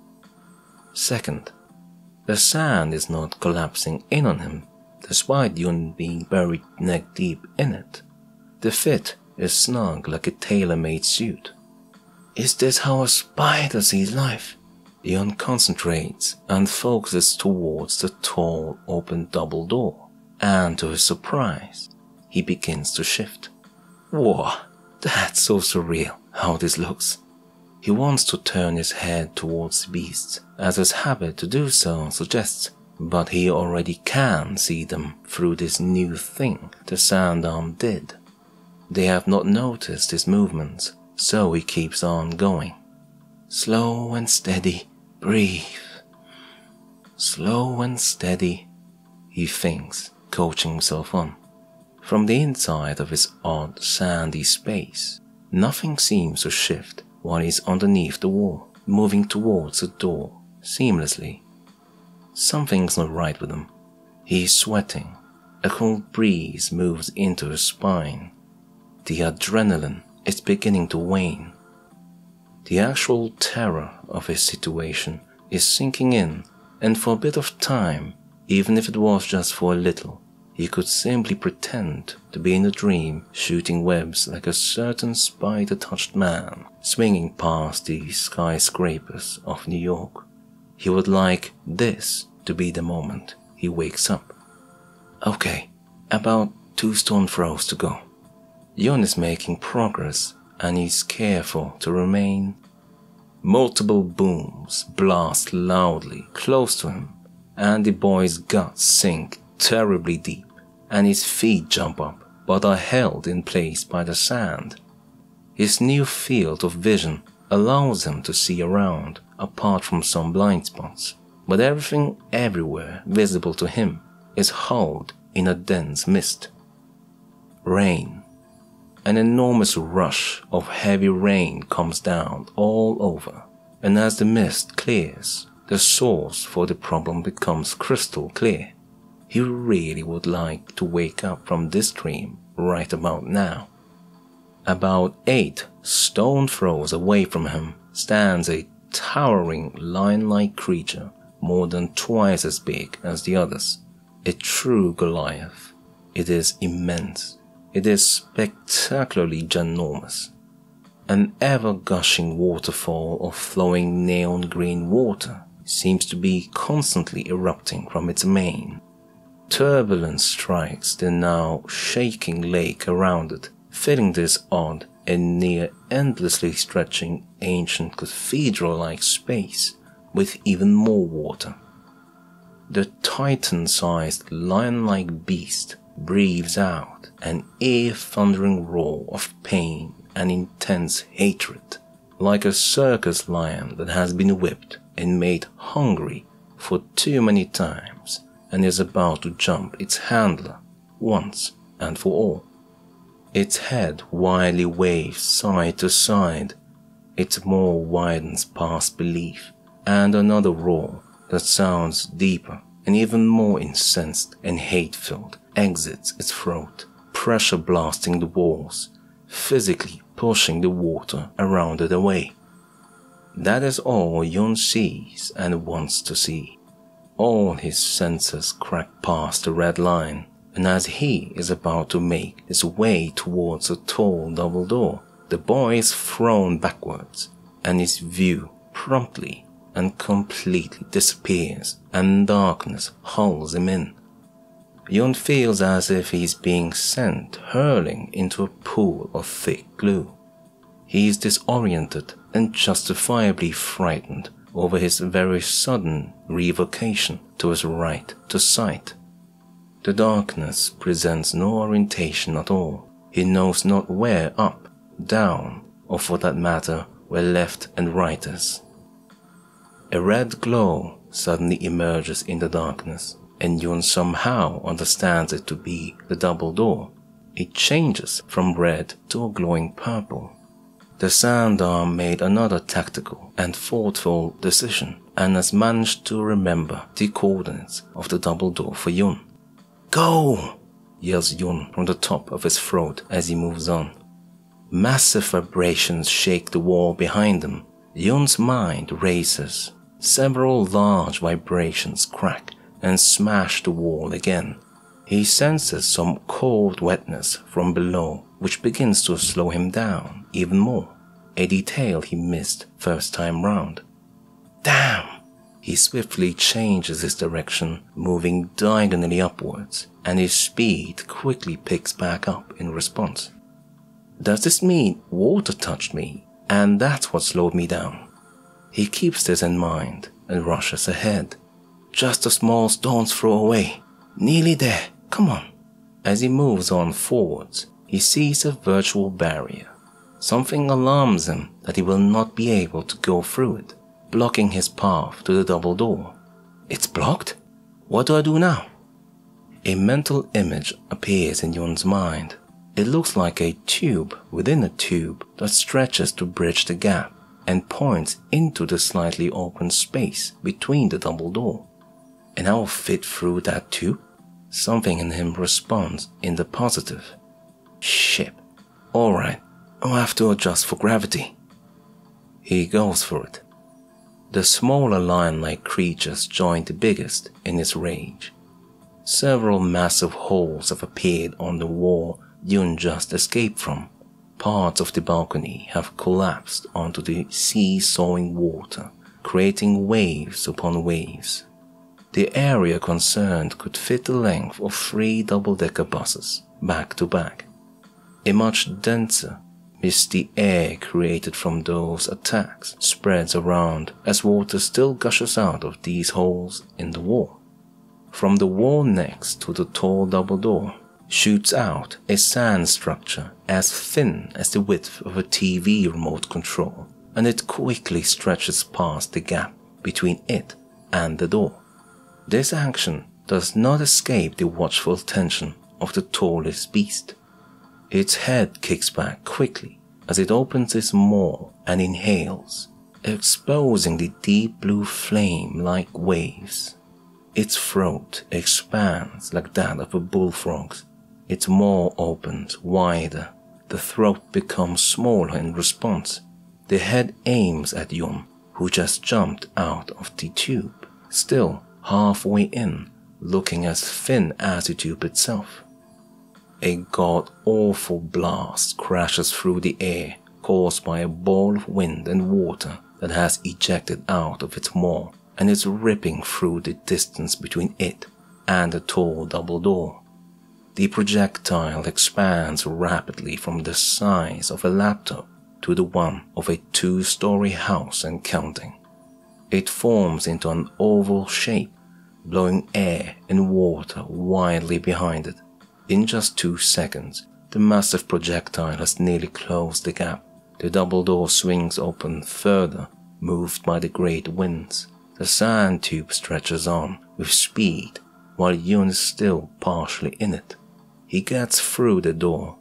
Second, the sand is not collapsing in on him, despite Yun being buried neck deep in it. The fit is snug like a tailor-made suit. Is this how a spider sees life? Yun concentrates and focuses towards the tall open double door, and to his surprise, he begins to shift. Whoa, that's so surreal how this looks. He wants to turn his head towards the beasts, as his habit to do so suggests, but he already can see them through this new thing the sand arm did. They have not noticed his movements, so he keeps on going. Slow and steady, breathe. Slow and steady, he thinks, coaching himself on. From the inside of his odd sandy space, nothing seems to shift while he's underneath the wall, moving towards the door seamlessly. Something's not right with him. He's sweating. A cold breeze moves into his spine. The adrenaline is beginning to wane. The actual terror of his situation is sinking in, and for a bit of time, even if it was just for a little, he could simply pretend to be in a dream shooting webs like a certain spider-touched man swinging past the skyscrapers of New York. He would like this to be the moment he wakes up. Okay, about 2 stone throws to go. Yun is making progress, and he's careful to remain. Multiple booms blast loudly close to him, and the boy's guts sink terribly deep, and his feet jump up but are held in place by the sand. His new field of vision allows him to see around apart from some blind spots, but everything everywhere visible to him is hulled in a dense mist. Rain. An enormous rush of heavy rain comes down all over, and as the mist clears, the source for the problem becomes crystal clear. He really would like to wake up from this dream right about now. About 8 stone throws away from him stands a towering lion-like creature more than twice as big as the others. A true Goliath. It is immense. It is spectacularly ginormous. An ever-gushing waterfall of flowing neon green water seems to be constantly erupting from its mane. Turbulence strikes the now shaking lake around it, filling this odd and near endlessly stretching ancient cathedral-like space with even more water. The titan-sized lion-like beast breathes out an ear-thundering roar of pain and intense hatred, like a circus lion that has been whipped and made hungry for too many times and is about to jump its handler once and for all. Its head wildly waves side to side, its maw widens past belief, and another roar that sounds deeper and even more incensed and hate-filled exits its throat, pressure blasting the walls, physically pushing the water around it away. That is all Yun sees and wants to see. All his senses crack past the red line, and as he is about to make his way towards a tall double door, the boy is thrown backwards, and his view promptly and completely disappears, and darkness hulls him in. Yun feels as if he is being sent hurling into a pool of thick glue. He is disoriented and justifiably frightened over his very sudden revocation to his right to sight. The darkness presents no orientation at all. He knows not where up, down, or for that matter, where left and right is. A red glow suddenly emerges in the darkness, and Yun somehow understands it to be the double door. It changes from red to a glowing purple. The Sandarm made another tactical and thoughtful decision and has managed to remember the coordinates of the double door for Yun. "Go!" yells Yun from the top of his throat as he moves on. Massive vibrations shake the wall behind him. Yun's mind races. Several large vibrations crack and smash the wall again. He senses some cold wetness from below, which begins to slow him down even more, a detail he missed first time round. Damn! He swiftly changes his direction, moving diagonally upwards, and his speed quickly picks back up in response. Does this mean water touched me, and that's what slowed me down? He keeps this in mind and rushes ahead. Just a small stone's throw away. Nearly there. Come on. As he moves on forwards, he sees a virtual barrier. Something alarms him that he will not be able to go through it, blocking his path to the double door. It's blocked? What do I do now? A mental image appears in Yun's mind. It looks like a tube within a tube that stretches to bridge the gap and points into the slightly open space between the double door. And I will fit through that tube? Something in him responds in the positive. Shit. Alright, I'll have to adjust for gravity. He goes for it. The smaller lion-like creatures join the biggest in his rage. Several massive holes have appeared on the wall Yun just escaped from. Parts of the balcony have collapsed onto the seesawing water, creating waves upon waves. The area concerned could fit the length of 3 double-decker buses, back to back. A much denser, misty air created from those attacks spreads around as water still gushes out of these holes in the wall. From the wall next to the tall double door shoots out a sand structure as thin as the width of a TV remote control, and it quickly stretches past the gap between it and the door. This action does not escape the watchful attention of the tallest beast. Its head kicks back quickly as it opens its maw and inhales. exposing the deep blue flame like waves. Its throat expands like that of a bullfrog's. Its maw opens wider. The throat becomes smaller in response. The head aims at Yun, who just jumped out of the tube, still halfway in, looking as thin as the tube itself. A god-awful blast crashes through the air, caused by a ball of wind and water that has ejected out of its maw and is ripping through the distance between it and the tall double door. The projectile expands rapidly from the size of a laptop to the one of a 2-story house and counting. It forms into an oval shape, blowing air and water wildly behind it. In just 2 seconds, the massive projectile has nearly closed the gap. The double door swings open further, moved by the great winds. The sand tube stretches on with speed, while Yun is still partially in it. He gets through the door.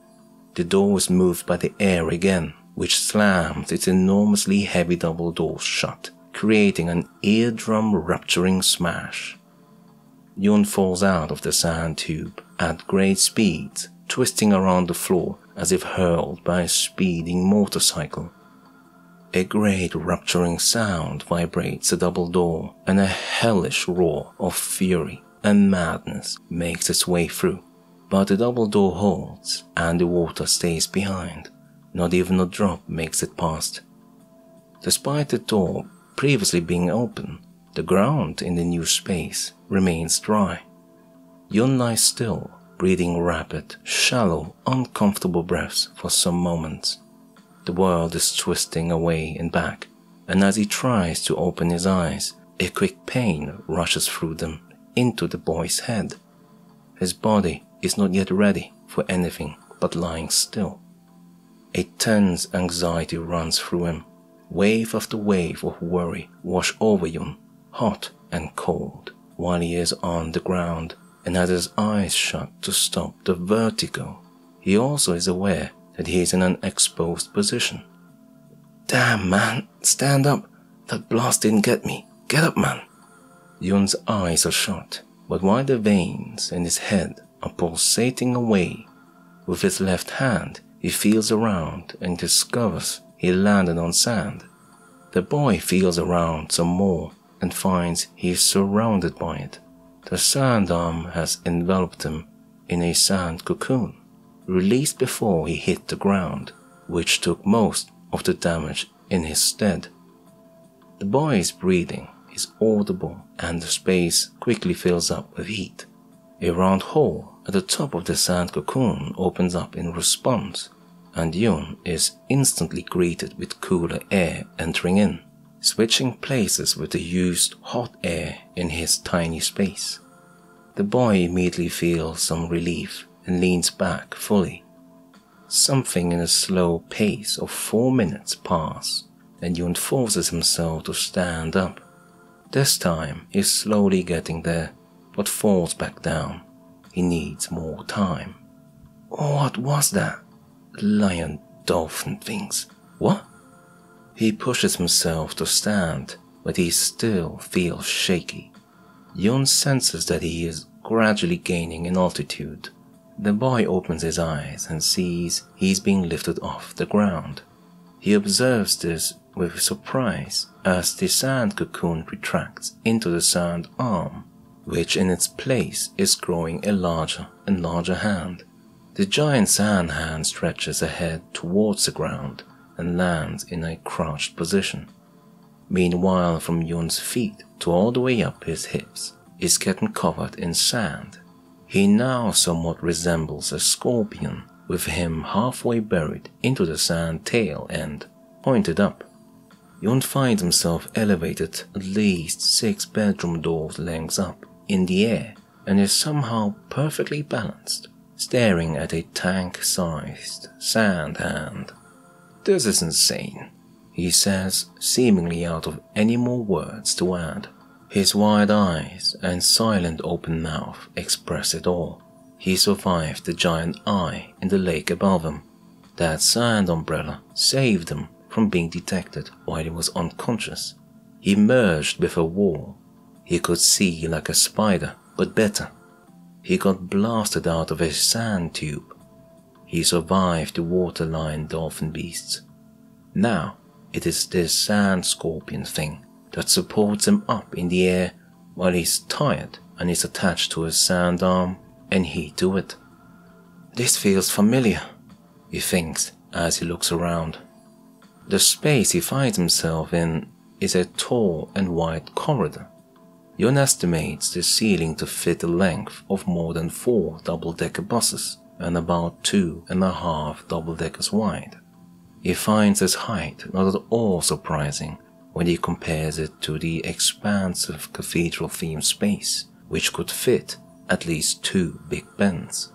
The door is moved by the air again, which slams its enormously heavy double doors shut, creating an eardrum-rupturing smash. Yun falls out of the sand tube at great speeds, twisting around the floor as if hurled by a speeding motorcycle. A great rupturing sound vibrates the double door, and a hellish roar of fury and madness makes its way through. But the double door holds, and the water stays behind. Not even a drop makes it past. Despite the door previously being open, the ground in the new space remains dry. Yun lies still, breathing rapid, shallow, uncomfortable breaths for some moments. The world is twisting away and back, and as he tries to open his eyes, a quick pain rushes through them into the boy's head. His body is not yet ready for anything but lying still. A tense anxiety runs through him. Wave after wave of worry wash over Yun, hot and cold, while he is on the ground and has his eyes shut to stop the vertigo. He also is aware that he is in an exposed position. "Damn, man, stand up. That blast didn't get me. Get up, man." Yun's eyes are shut, but while the veins in his head are pulsating away, with his left hand he feels around and discovers he landed on sand. The boy feels around some more and finds he is surrounded by it. The sand arm has enveloped him in a sand cocoon, released before he hit the ground, which took most of the damage in his stead. The boy's breathing is audible and the space quickly fills up with heat. A round hole at the top of the sand cocoon opens up in response, and Yun is instantly greeted with cooler air entering in, switching places with the used hot air in his tiny space. The boy immediately feels some relief and leans back fully. Something in a slow pace of 4 minutes pass, and Yun forces himself to stand up. This time he is slowly getting there, but falls back down. He needs more time. What was that? Lion dolphin things. What? He pushes himself to stand, but he still feels shaky. Yun senses that he is gradually gaining in altitude. The boy opens his eyes and sees he is being lifted off the ground. He observes this with surprise as the sand cocoon retracts into the sand arm, which in its place is growing a larger and larger hand. The giant sand hand stretches ahead towards the ground and lands in a crouched position. Meanwhile, from Yun's feet to all the way up his hips is getting covered in sand. He now somewhat resembles a scorpion, with him halfway buried into the sand tail end, pointed up. Yun finds himself elevated at least 6 bedroom doors lengths up in the air and is somehow perfectly balanced, staring at a tank-sized sand hand. "This is insane," he says, seemingly out of any more words to add. His wide eyes and silent open mouth express it all. He survived the giant eye in the lake above him. That sand umbrella saved him from being detected while he was unconscious. He merged with a wall. He could see like a spider, but better. He got blasted out of a sand tube. He survived the waterline dolphin beasts. Now it is this sand scorpion thing that supports him up in the air while he's tired and is attached to a sand arm and he to it. This feels familiar, he thinks as he looks around. The space he finds himself in is a tall and wide corridor. Yun estimates the ceiling to fit the length of more than 4 double-decker buses and about 2.5 double-deckers wide. He finds his height not at all surprising when he compares it to the expansive cathedral-themed space, which could fit at least 2 Big Bens.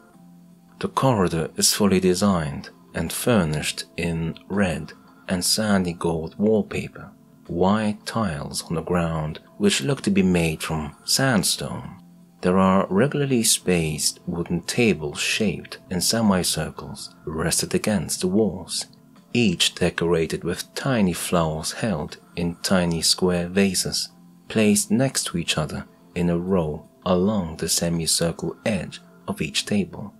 The corridor is fully designed and furnished in red and sandy gold wallpaper, white tiles on the ground which look to be made from sandstone. There are regularly spaced wooden tables shaped in semicircles rested against the walls, each decorated with tiny flowers held in tiny square vases, placed next to each other in a row along the semicircle edge of each table.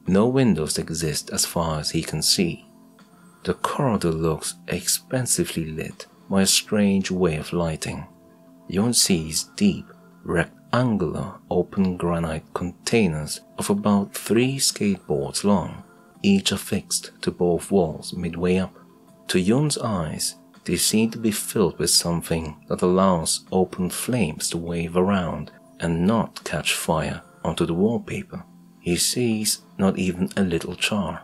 No windows exist as far as he can see. The corridor looks expensively lit by a strange way of lighting. Yun sees deep, rectangular open granite containers of about 3 skateboards long, each affixed to both walls midway up. To Yun's eyes, they seem to be filled with something that allows open flames to wave around and not catch fire onto the wallpaper. He sees not even a little char.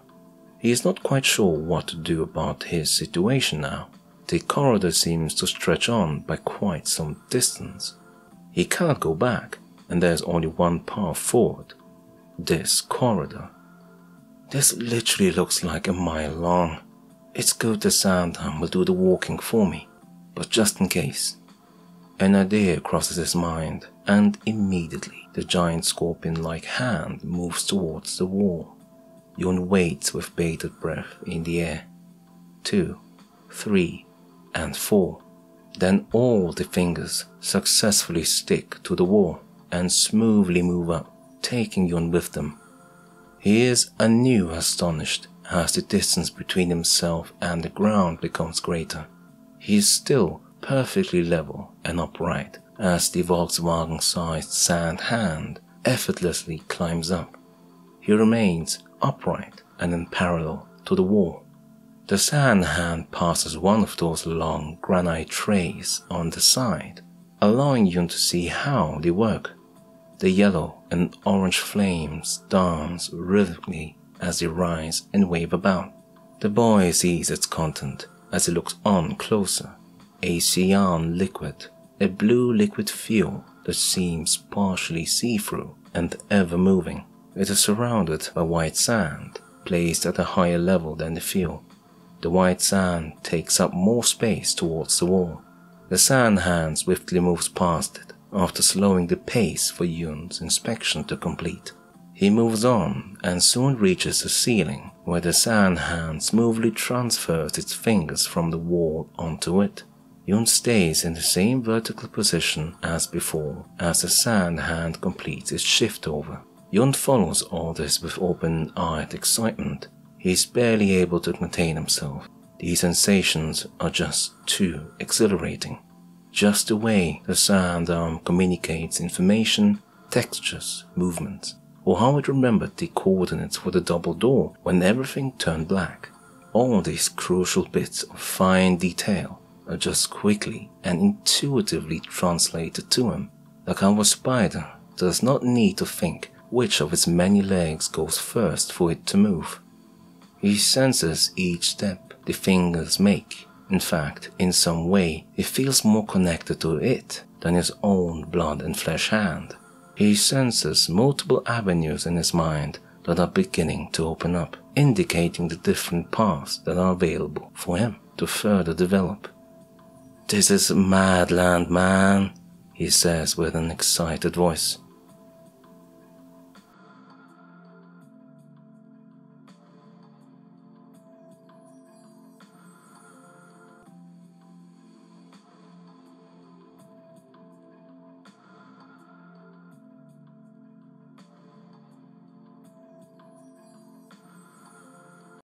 He is not quite sure what to do about his situation now. The corridor seems to stretch on by quite some distance. He cannot go back, and there is only one path forward. This corridor. This literally looks like a mile long. It's good the Sandham will do the walking for me, but just in case. An idea crosses his mind, and immediately the giant scorpion-like hand moves towards the wall. Yun waits with bated breath in the air. 2, 3, and 4. Then all the fingers successfully stick to the wall and smoothly move up, taking Yun with them. He is anew astonished as the distance between himself and the ground becomes greater. He is still perfectly level and upright as the Volkswagen-sized sand hand effortlessly climbs up. He remains upright and in parallel to the wall. The sand hand passes one of those long granite trays on the side, allowing Yun to see how they work. The yellow and orange flames dance rhythmically as they rise and wave about. The boy sees its content as he looks on closer. A cyan liquid, a blue liquid fuel that seems partially see-through and ever-moving. It is surrounded by white sand, placed at a higher level than the fuel. The white sand takes up more space towards the wall. The sand hand swiftly moves past it, after slowing the pace for Yun's inspection to complete. He moves on and soon reaches the ceiling, where the sand hand smoothly transfers its fingers from the wall onto it. Yun stays in the same vertical position as before as the sand hand completes its shift over. Yun follows all this with open-eyed excitement. He is barely able to contain himself. These sensations are just too exhilarating. Just the way the sand arm communicates information, textures, movements, or how it remembered the coordinates for the double door when everything turned black. All these crucial bits of fine detail are just quickly and intuitively translated to him, like how a spider does not need to think which of its many legs goes first for it to move. He senses each step the fingers make. In fact, in some way, he feels more connected to it than his own blood and flesh hand. He senses multiple avenues in his mind that are beginning to open up, indicating the different paths that are available for him to further develop. "This is Madland, man," he says with an excited voice.